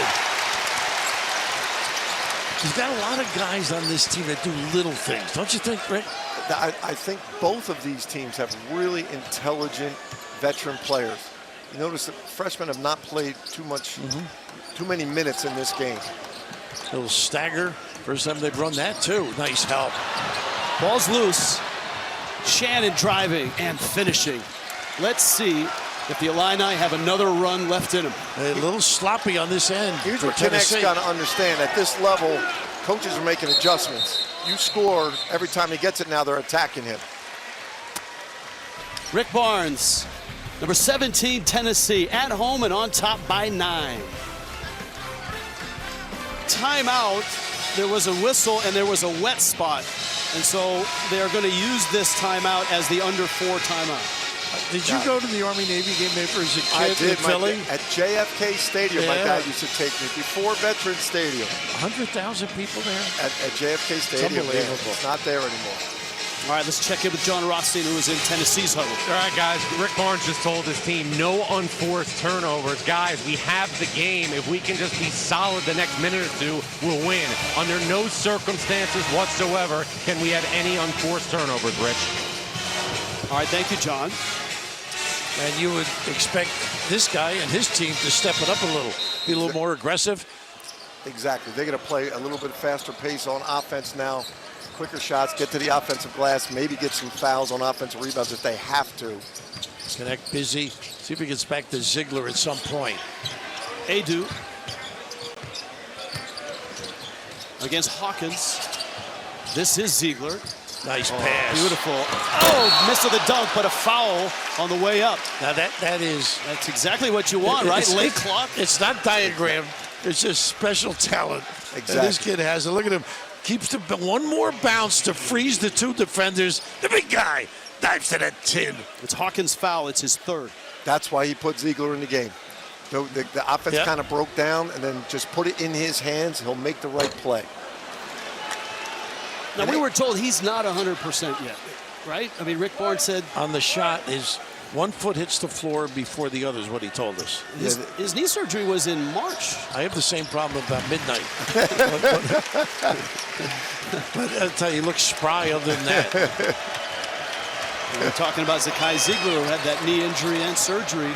He's got a lot of guys on this team that do little things, don't you think, Rick? I think both of these teams have really intelligent veteran players. You notice that freshmen have not played too many minutes in this game. Little stagger. First time they've run that too. Nice help. Ball's loose. Shannon driving and finishing. Let's see if the Illini have another run left in them. A little sloppy on this end. Here's for what Connect's Tennessee. got to understand. At this level, coaches are making adjustments. You score every time he gets it now, they're attacking him. Rick Barnes, number 17, Tennessee, at home and on top by 9. Timeout. There was a whistle and there was a wet spot. And so they're going to use this timeout as the under 4 timeout. Did you go to the Army-Navy game ever as a kid I did. in Philly? At JFK Stadium, my dad used to take me. Before Veterans Stadium. 100,000 people there? At JFK Stadium. It's unbelievable. It's not there anymore. All right, let's check in with John Rothstein, who was in Tennessee's huddle. All right, guys, Rick Barnes just told his team, no unforced turnovers. Guys, we have the game. If we can just be solid the next minute or two, we'll win. Under no circumstances whatsoever can we have any unforced turnovers, Rich. All right, thank you, John. And you would expect this guy and his team to step it up a little, be a little more aggressive. Exactly. They're going to play a little bit faster pace on offense now. Quicker shots, get to the offensive glass, maybe get some fouls on offensive rebounds if they have to. Connect busy. See if he gets back to Ziegler at some point. Adu against Hawkins. This is Ziegler. Nice pass. Beautiful. Oh, miss of the dunk, but a foul on the way up. Now that is... That's exactly what you want, right? Late clock. It's not diagram. It's just special talent. Exactly. And this kid has it. Look at him. Keeps the one more bounce to freeze the 2 defenders. The big guy dives to that tin. It's Hawkins' foul. It's his 3rd. That's why he put Ziegler in the game. The offense kind of broke down, and then just put it in his hands. He'll make the right play. Now, we were told he's not 100% yet, right? I mean, Rick Barnes said... On the shot, his 1 foot hits the floor before the other is what he told us. His knee surgery was in March. I have the same problem about midnight. But I'll tell you, he looks spry other than that. We're talking about Zakai Ziegler, who had that knee injury and surgery.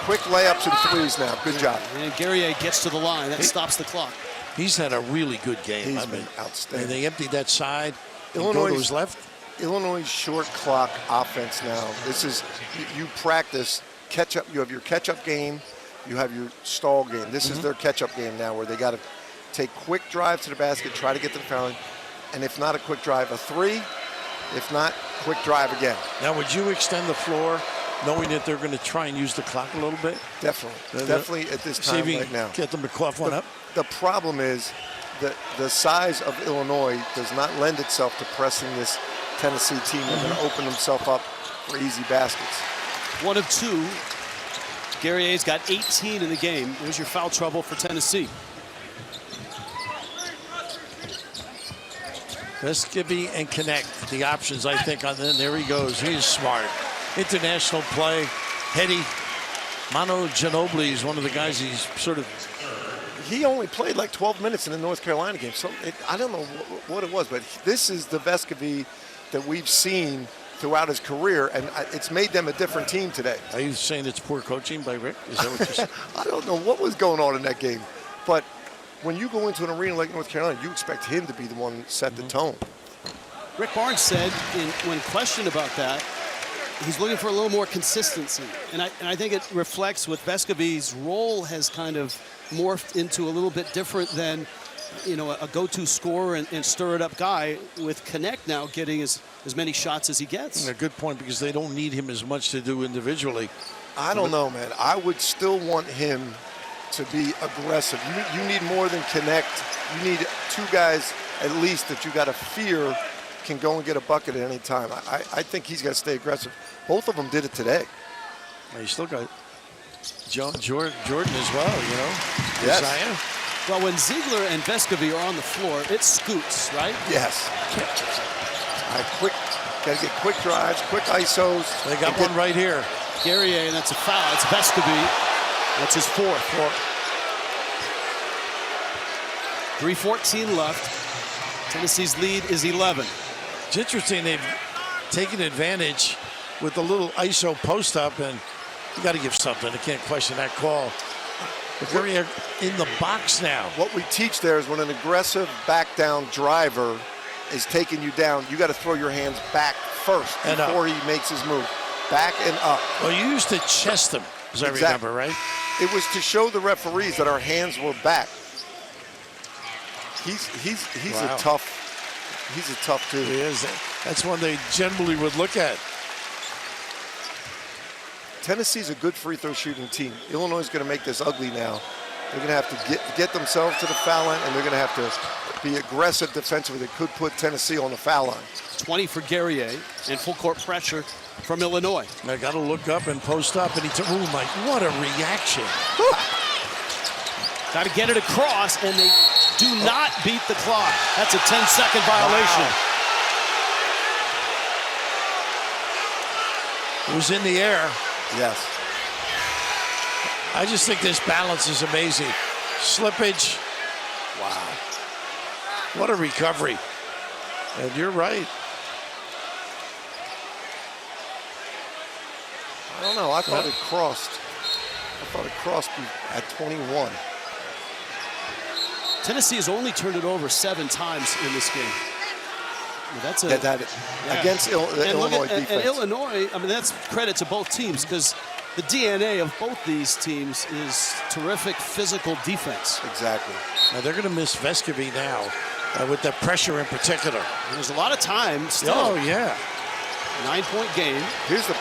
Quick layups and threes now. Good job. And Guerrier gets to the line. That stops the clock. He's had a really good game. He's been outstanding. And they emptied that side. Illinois to his left. Illinois' short clock offense now. This is, you practice catch-up. You have your catch-up game. You have your stall game. This is their catch-up game now, where they got to take quick drives to the basket, try to get to the foul line, and if not a quick drive, a 3. If not, quick drive again. Now, would you extend the floor knowing that they're going to try and use the clock a little bit? Definitely. Definitely at this time right now. Get them to cough one up. The problem is that the size of Illinois does not lend itself to pressing this Tennessee team. They're going to open themselves up for easy baskets. 1 of 2. Guerrier's got 18 in the game. There's your foul trouble for Tennessee. Vescovi and Connect, the options, I think, on then there he goes. He's smart. International play. heady. Manu Ginobili is one of the guys he's sort of. He only played like 12 minutes in the North Carolina game. So I don't know what it was, but this is the Vescovi that we've seen throughout his career, and it's made them a different team today. Are you saying it's poor coaching by Rick? Is that what you're saying? I don't know what was going on in that game, but when you go into an arena like North Carolina, you expect him to be the one that set the tone. Rick Barnes said, when questioned about that, he's looking for a little more consistency. And I think it reflects with Vescovi's role has kind of morphed into a little bit different than, you know, a go-to scorer and stir-it-up guy, with Connect now getting as many shots as he gets. A good point, because they don't need him as much to do individually. I don't know, man. I would still want him to be aggressive. You need more than Connect. You need two guys at least that you got to fear can go and get a bucket at any time. I think he's got to stay aggressive. Both of them did it today. You still got Jordan as well, you know. Yes. Isaiah. Well, when Ziegler and Vescovi are on the floor, it scoots, right? Yes. Got to get quick drives, quick ISOs. They got one right here. Guerrier, and that's a foul. It's Vescovi. That's his fourth. 3:14 left. Tennessee's lead is 11. It's interesting they've taken advantage with the little ISO post up, and you got to give something. I can't question that call. But Guerrier in the box now. What we teach there is when an aggressive back down driver is taking you down, you got to throw your hands back first and before he makes his move. Back and up. Well, you used to chest him, as I remember, right? It was to show the referees that our hands were back. He's Wow. a tough dude. He is. That's one they generally would look at. Tennessee's a good free throw shooting team. Illinois is going to make this ugly now. They're going to have to get themselves to the foul line, and they're going to have to be aggressive defensively. They could put Tennessee on the foul line. 20 for Guerrier, and full court pressure from Illinois. I got to look up and post up, and oh my, what a reaction. Got to get it across, and they do not beat the clock. That's a 10-second violation. Wow. It was in the air. Yes. I just think this balance is amazing. Slippage. Wow. What a recovery. And you're right. I don't know. I thought it crossed. At 21. Tennessee has only turned it over 7 times in this game. That's against the Illinois defense. And Illinois, I mean, that's credit to both teams, because the DNA of both these teams is terrific physical defense. Exactly. Now they're going to miss Vescovi now with the pressure in particular. And there's a lot of time still. Oh, yeah. 9-point game. Here's the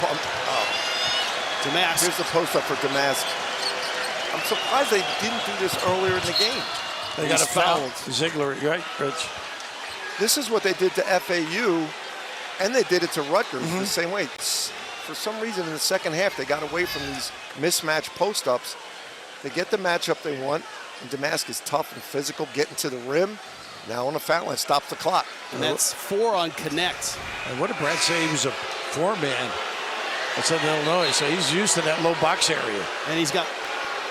Damask. Here's the post up for Damask. I'm surprised they didn't do this earlier in the game. They got a foul. Ziegler, you're right, Rich. This is what they did to FAU, and they did it to Rutgers the same way. For some reason, in the second half, they got away from these mismatched post-ups. They get the matchup they want, and Damask is tough and physical, getting to the rim. Now on the foul line, stops the clock. And that's 4 on Connect. And what did Brad say? He was a 4-man. That's in Illinois, so he's used to that low box area. And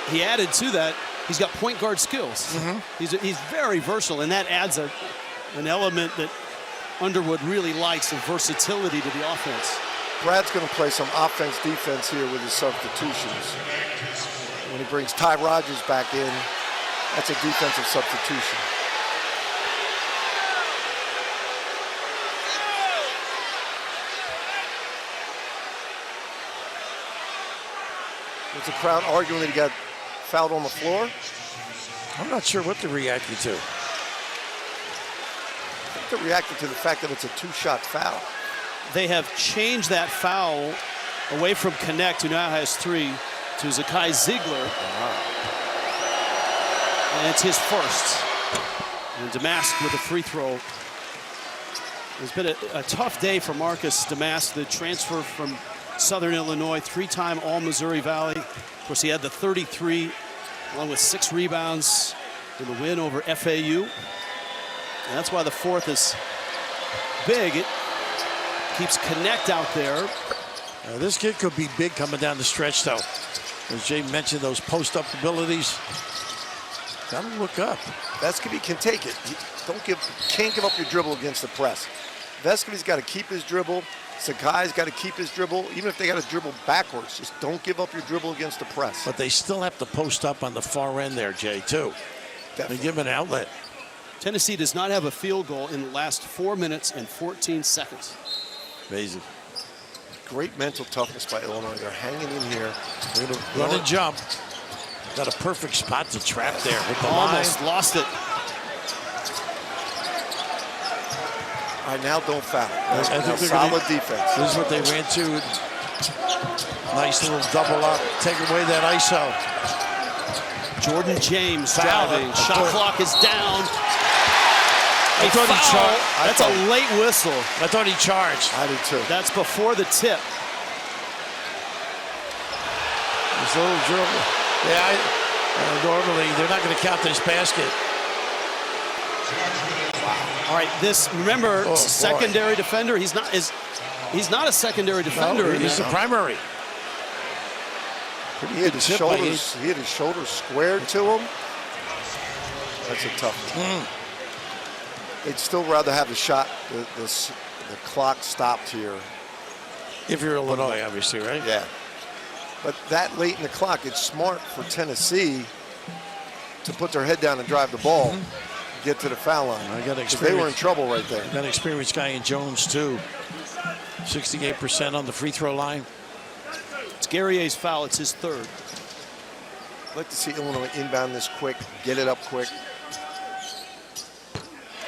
he added to that, he's got point guard skills. He's very versatile, and that adds an element that Underwood really likes, of versatility to the offense. Brad's going to play some offense-defense here with his substitutions. When he brings Ty Rogers back in, that's a defensive substitution. Was the crowd arguing that he got fouled on the floor? I'm not sure what they're reacting to. I think they're reacting to the fact that it's a 2-shot foul. They have changed that foul away from Connect, who now has 3, to Zakai Ziegler. And it's his first. And Damask with a free throw. It's been a tough day for Marcus Damask, the transfer from Southern Illinois, 3-time All-Missouri Valley. Of course, he had the 33, along with 6 rebounds in the win over FAU. And that's why the fourth is big. It keeps Connect out there. This kid could be big coming down the stretch, though. As Jay mentioned, those post-up abilities. Got to look up. Vescovi can take it. Can't give up your dribble against the press. Vescovi's got to keep his dribble. Sakai's got to keep his dribble. Even if they got to dribble backwards, just don't give up your dribble against the press. But they still have to post up on the far end there, Jay, too. They give him an outlet. Tennessee does not have a field goal in the last 4 minutes and 14 seconds. Amazing. Great mental toughness by Illinois. They're hanging in here. They're going to run and jump. Got a perfect spot to trap there with the Almost line. lost it. All right, now don't foul. I think they're solid defense. This is what they ran to. Nice little double up. Take away that ISO. Jordan James Foul. driving. Shot clock is down. I thought he charged. That's a late whistle. I thought he charged. I did too. That's before the tip. This little dribble. Yeah, normally they're not going to count this basket. All right, remember, secondary defender. He's not a secondary defender. No, he's the primary. He had his shoulders squared to him. That's a tough one. They'd still rather have the shot, the clock stopped here. If you're Illinois, obviously, right? Yeah. But that late in the clock, it's smart for Tennessee to put their head down and drive the ball, get to the foul line. I got Because they were in trouble right there. Got an experienced guy in Jones, too. 68% on the free throw line. It's Guerrier's foul. It's his third. I'd like to see Illinois inbound this quick, get it up quick.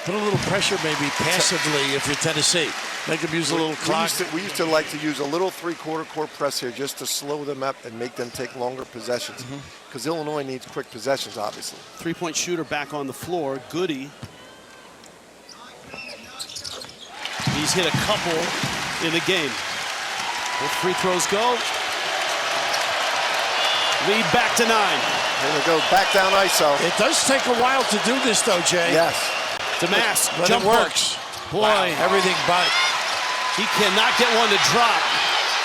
Put a little pressure maybe passively if you're Tennessee. Make them use a little clock. We used to like to use a little three-quarter court press here just to slow them up and make them take longer possessions. Because Illinois needs quick possessions, obviously. Three-point shooter back on the floor. Goody. He's hit a couple in the game. Both free throws go. Lead back to 9. There we go, back down ISO. It does take a while to do this, though, Jay. Yes. Damask, But jump it works. Boy, Wow, everything but. he cannot get one to drop.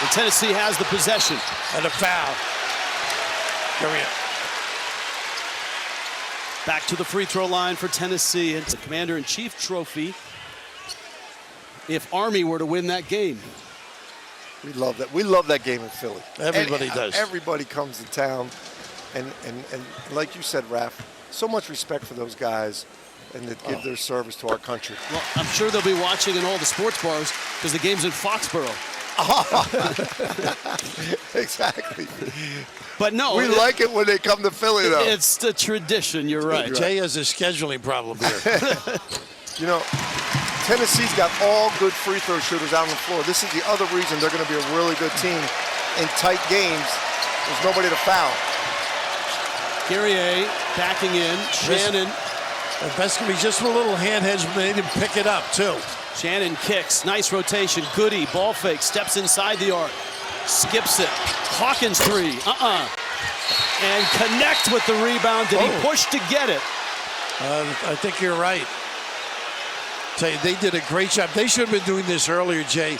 And Tennessee has the possession. And a foul. Here we go. Back to the free throw line for Tennessee. It's the Commander-in-Chief trophy if Army were to win that game. We love that. We love that game in Philly. Everybody does. Everybody comes to town. And like you said, Raph, so much respect for those guys and that give their service to our country. Well, I'm sure they'll be watching in all the sports bars because the game's in Foxborough. Exactly. But no. We like it when they come to Philly, though. It's the tradition. You're right. Jay has a scheduling problem here. You know, Tennessee's got all good free throw shooters out on the floor. This is the other reason they're going to be a really good team in tight games. There's nobody to foul. Guerrier backing in. Shannon. And Vescovi just with a little hand hedge made him pick it up, too. Shannon kicks. Nice rotation. Goody. Ball fake. Steps inside the arc. Skips it. Hawkins three. And connect with the rebound. Did he push to get it? I think you're right. Tell you, they did a great job. They should have been doing this earlier, Jay.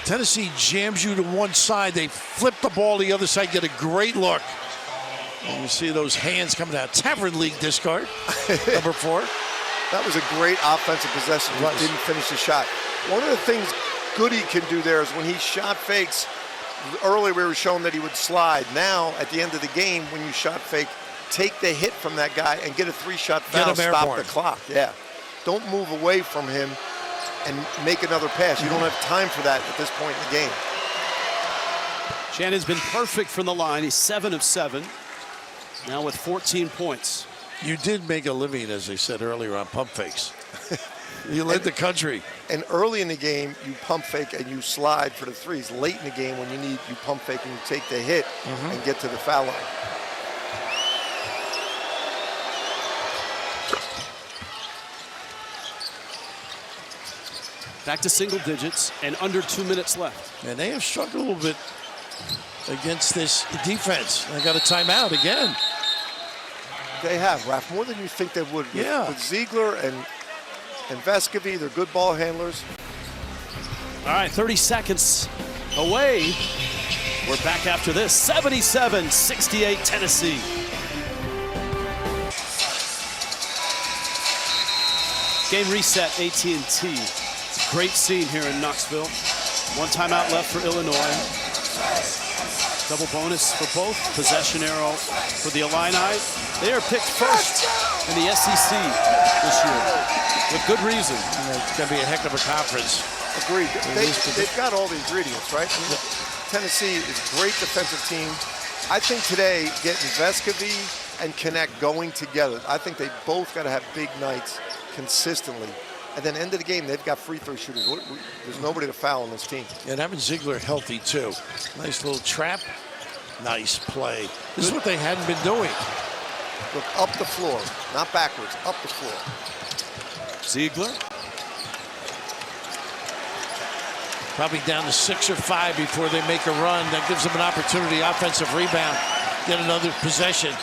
Tennessee jams you to one side. They flip the ball to the other side, get a great look. And you see those hands coming out. Tavern League discard, number 4. That was a great offensive possession. He didn't finish the shot. One of the things Goody can do there is when he shot fakes, earlier we were showing that he would slide. Now, at the end of the game, when you shot fake, take the hit from that guy and get a 3-shot foul, stop the clock. Yeah. Don't move away from him and make another pass. You don't have time for that at this point in the game. Shannon's been perfect from the line. He's 7 of 7. Now with 14 points. You did make a living, as I said earlier, on pump fakes. You led the country. And early in the game, you pump fake and you slide for the threes. Late in the game, when you need, you pump fake and you take the hit and get to the foul line. Back to single digits and under 2 minutes left. And they have struggled a little bit against this defense. They got a timeout again. They have, Raph, more than you think they would. With Ziegler and Vescovi, they're good ball handlers. All right, 30 seconds away. We're back after this. 77-68 Tennessee. Game reset, AT&T. It's a great scene here in Knoxville. One timeout left for Illinois. Double bonus for both. Possession arrow for the Illini. They are picked first in the SEC this year, with good reason. It's going to be a heck of a conference. Agreed. They've got all the ingredients, right? I mean, Tennessee is a great defensive team. I think today, getting Vescovi and Connect going together, I think they both got to have big nights consistently. And then end of the game, they've got free throw shooters. There's nobody to foul on this team. And having Ziegler healthy, too. Nice little trap. Nice play. This is what they hadn't been doing. Look up the floor, not backwards, up the floor. Ziegler. Probably down to 6 or 5 before they make a run. That gives them an opportunity, offensive rebound, get another possession.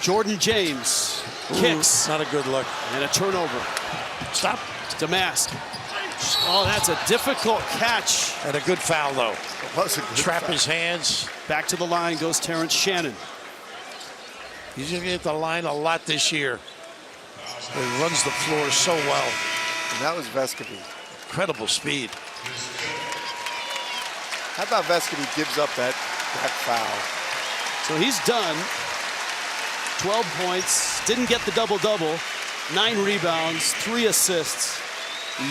Jordan James kicks. Not a good look. And a turnover. Stop. Damask. Oh, that's a difficult catch. And a good foul, though. It was a good Trap foul. his hands. Back to the line goes Terrence Shannon. He's going to get the line a lot this year. He runs the floor so well. And that was Vescovi. Incredible speed. How about Vescovi gives up that foul? So he's done. 12 points, didn't get the double-double, 9 rebounds, 3 assists,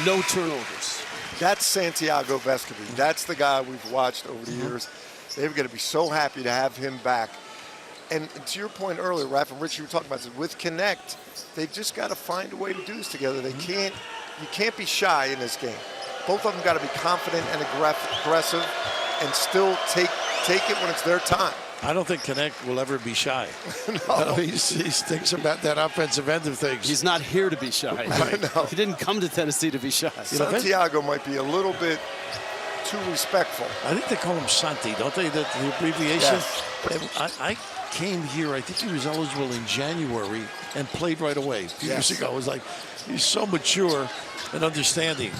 no turnovers. That's Santiago Vescovi. That's the guy we've watched over the years. They're going to be so happy to have him back. And to your point earlier, Raph and Rich, you were talking about this, with Connect, they've just got to find a way to do this together. They can't, you can't be shy in this game. Both of them got to be confident and aggressive and still take it when it's their time. I don't think Connect will ever be shy. No. He thinks about that offensive end of things. He's not here to be shy. I know. He didn't come to Tennessee to be shy. Santiago might be a little bit too respectful. I think they call him Santi, don't they? The abbreviation. Yes. I came here, I think he was eligible in January and played right away a few years ago. It was like, he's so mature and understanding.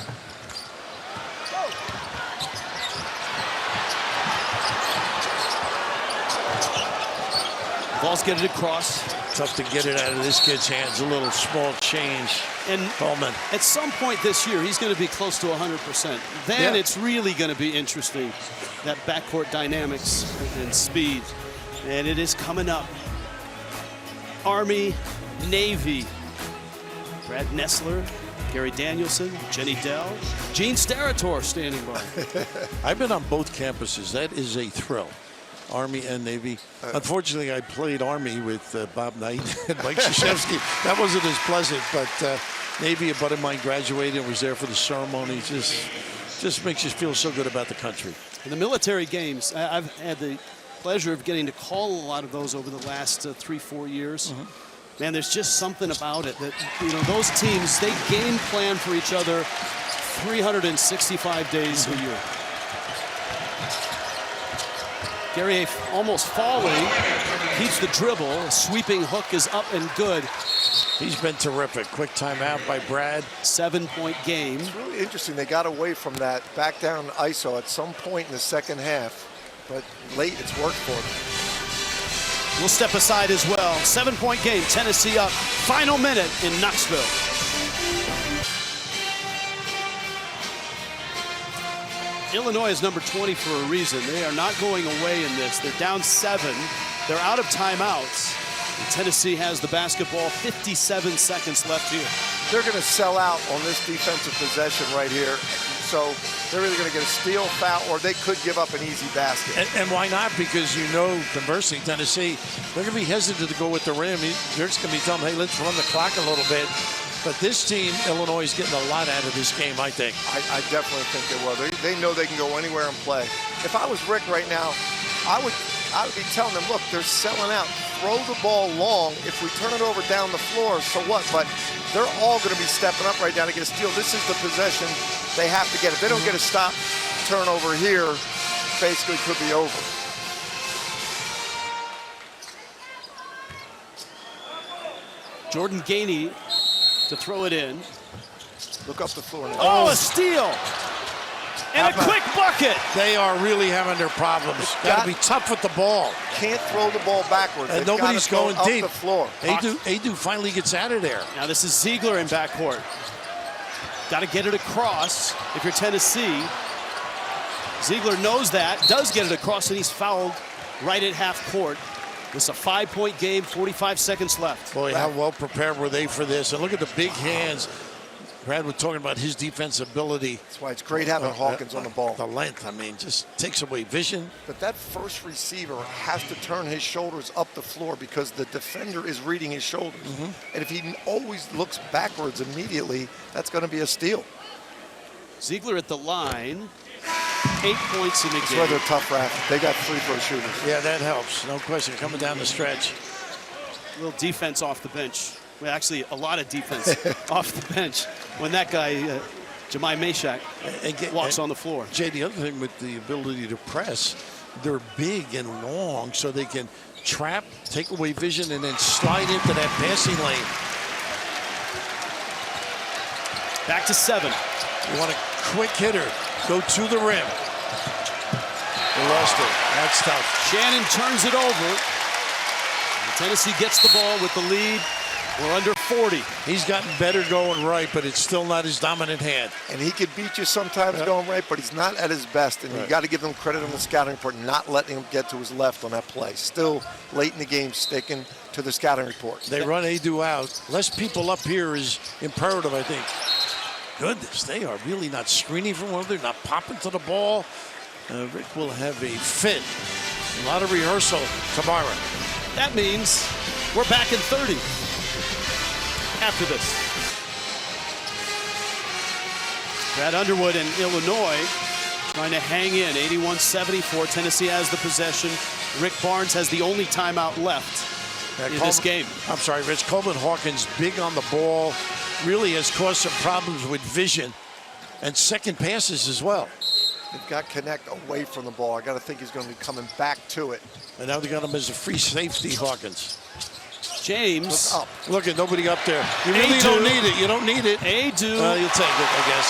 Vols get it across. Tough to get it out of this kid's hands. A little small change. And Coleman. at some point this year, he's going to be close to 100%. Then it's really going to be interesting, that backcourt dynamics and speed. And it is coming up. Army, Navy. Brad Nessler, Gary Danielson, Jenny Dell, Gene Steratore standing by. I've been on both campuses. That is a thrill. Army and Navy. Unfortunately, I played Army with Bob Knight and Mike Krzyzewski. That wasn't as pleasant, but Navy, a buddy of mine graduated and was there for the ceremony. Just makes you feel so good about the country. In the military games, I've had the pleasure of getting to call a lot of those over the last 3-4 years. Man, there's just something about it that, you know, those teams, they game plan for each other 365 days a year. Gary almost falling, keeps the dribble. A sweeping hook is up and good. He's been terrific. Quick timeout by Brad. 7-point game. It's really interesting. They got away from that back down ISO at some point in the second half, but late it's worked for them. We'll step aside as well. 7-point game, Tennessee up. Final minute in Knoxville. Illinois is number 20 for a reason. They are not going away in this. They're down 7. They're out of timeouts. And Tennessee has the basketball. 57 seconds left here. They're going to sell out on this defensive possession right here. So they're either going to get a steal, foul, or they could give up an easy basket. And why not? Because you know, conversely, Tennessee, they're going to be hesitant to go with the rim. They're just going to be telling them, hey, let's run the clock a little bit. But this team, Illinois, is getting a lot out of this game, I think. I definitely think they will. They know they can go anywhere and play. If I was Rick right now, I would be telling them, look, they're selling out. Throw the ball long. If we turn it over down the floor, so what? But they're all going to be stepping up right now to get a steal. This is the possession they have to get. If they don't get a stop turnover here, basically could be over. Jordan Gainey to throw it in. Look up the floor now. Oh, a steal. And a quick bucket. They are really having their problems. Got to be tough with the ball. Can't throw the ball backwards. And They've nobody's gotta going throw deep. Up the floor. Adu finally gets out of there. Now this is Ziegler in backcourt. Got to get it across if you're Tennessee. Ziegler knows that, does get it across, and he's fouled right at half court. This is a 5-point game, 45 seconds left. Boy, how well prepared were they for this? And look at the big hands. Brad was talking about his defensibility. That's why it's great having Hawkins on the ball. The length, just takes away vision. But that first receiver has to turn his shoulders up the floor because the defender is reading his shoulders. And if he always looks backwards immediately, that's going to be a steal. Ziegler at the line. 8 points in the That's why game. they're tough, Raph. They got free throw shooters. Yeah, that helps. No question. Coming down the stretch. A little defense off the bench. Well, actually, a lot of defense off the bench when that guy, Jemai Mashak, walks on the floor. Jay, the other thing with the ability to press, they're big and long, so they can trap, take away vision, and then slide into that passing lane. Back to 7. You want a quick hitter. Go to the rim. They lost it. That's tough. Shannon turns it over. And Tennessee gets the ball with the lead. We're under 40. He's gotten better going right, but it's still not his dominant hand. And he could beat you sometimes going right, but he's not at his best. And you got to give him credit on the scouting report, not letting him get to his left on that play. Still late in the game, sticking to the scouting report. They run Adu out. Less people up here is imperative, I think. Goodness, they are really not screening from one another, not popping to the ball. Rick will have a fit. A lot of rehearsal tomorrow. That means we're back in 30 after this. Brad Underwood in Illinois trying to hang in. 81-74. Tennessee has the possession. Rick Barnes has the only timeout left in this game. I'm sorry, Rich. Coleman Hawkins big on the ball. Really has caused some problems with vision and second passes as well. They've got Connect away from the ball. I got to think he's going to be coming back to it. And now they got him as a free safety, Hawkins. James. Look up. Look at nobody up there. You really don't need it. You don't need it. Adu. You'll take it, I guess.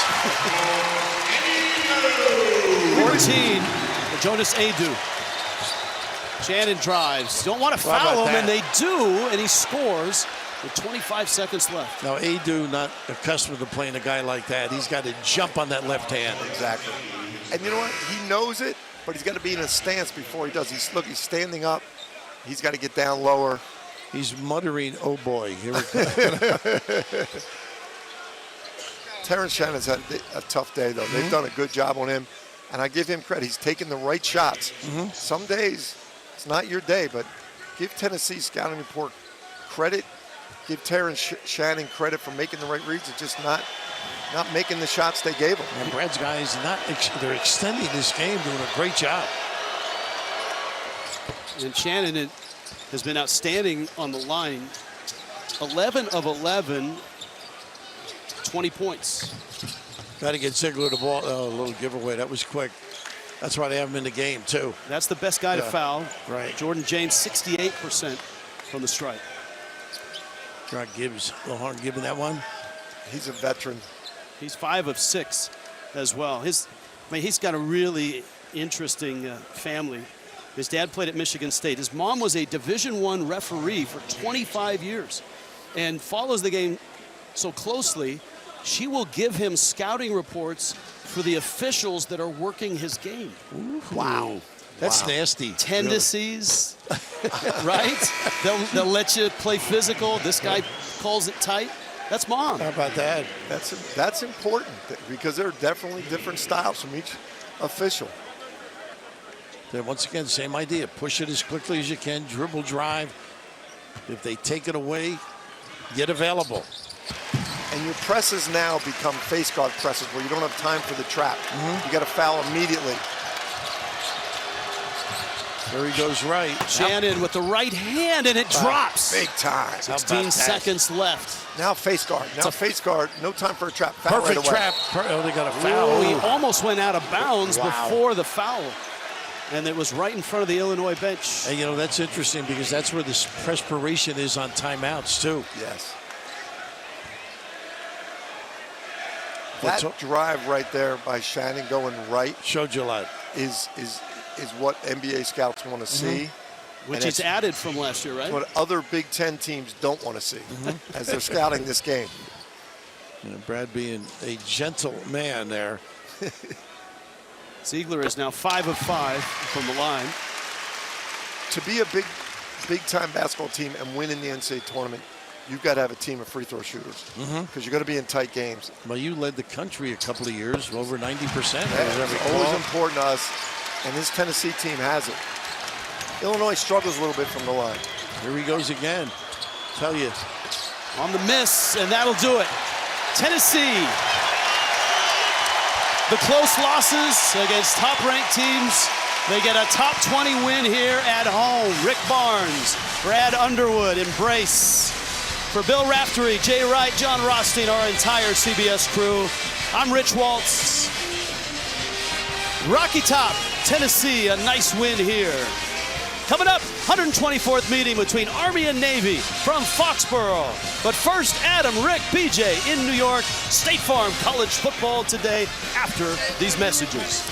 14. Jonas Adu. Shannon drives. Don't want to foul him, and they do, and he scores with 25 seconds left. Now, Adu not accustomed to playing a guy like that. He's got to jump on that left hand. Exactly. And you know what? He knows it, but he's got to be in a stance before he does. He's standing up. He's got to get down lower. He's muttering, oh boy, here we go. Terrence Shannon's had a tough day, though. They've done a good job on him, and I give him credit. He's taking the right shots. Some days, it's not your day, but give Tennessee scouting report credit. Give Terrence Shannon credit for making the right reads. It's just not making the shots they gave him. And Brad's guys, they're extending this game, doing a great job. And Shannon has been outstanding on the line. 11 of 11, 20 points. Got to get Ziegler the ball. Oh, a little giveaway. That was quick. That's why they have him in the game, too. That's the best guy to foul. Right. Jordan James, 68% from the stripe. Gerard Gibbs, a little hard giving that one. He's a veteran. He's 5 of 6 as well. He's got a really interesting family. His dad played at Michigan State. His mom was a Division I referee for 25 years and follows the game so closely, she will give him scouting reports for the officials that are working his game. Wow. That's nasty. Tendencies, right? They'll let you play physical. This guy calls it tight. That's mom. How about that? That's important because there are definitely different styles from each official. Then once again, same idea. Push it as quickly as you can. Dribble drive. If they take it away, get available. And your presses now become face guard presses where you don't have time for the trap. You got to foul immediately. There he goes right. Shannon with the right hand, and it drops. Big time. 16 seconds left. Now face guard. Now face guard. No time for a trap. Foul Perfect right away. trap. Oh, they got a foul. He almost went out of bounds before the foul. And it was right in front of the Illinois bench. And, you know, that's interesting because that's where this perspiration is on timeouts, too. Yes. That drive right there by Shannon going right Showed you a lot. is what NBA scouts want to see. Which And is it's added from last year, right? what other Big Ten teams don't want to see as they're scouting this game. Brad being a gentle man there. Ziegler is now 5 of 5 from the line. To be a big time basketball team and win in the NCAA tournament, you've got to have a team of free throw shooters because you're going to be in tight games. Well, you led the country a couple of years, over 90%. It's always important to us, and this Tennessee team has it. Illinois struggles a little bit from the line. Here he goes again. Tell you. On the miss, and that'll do it. Tennessee, the close losses against top-ranked teams, they get a top 20 win here at home. Rick Barnes, Brad Underwood, embrace. For Bill Raftery, Jay Wright, John Rothstein, our entire CBS crew, I'm Rich Waltz. Rocky Top, Tennessee, a nice win here. Coming up, 124th meeting between Army and Navy from Foxborough. But first, Adam, Rick, PJ in New York, State Farm College football today after these messages.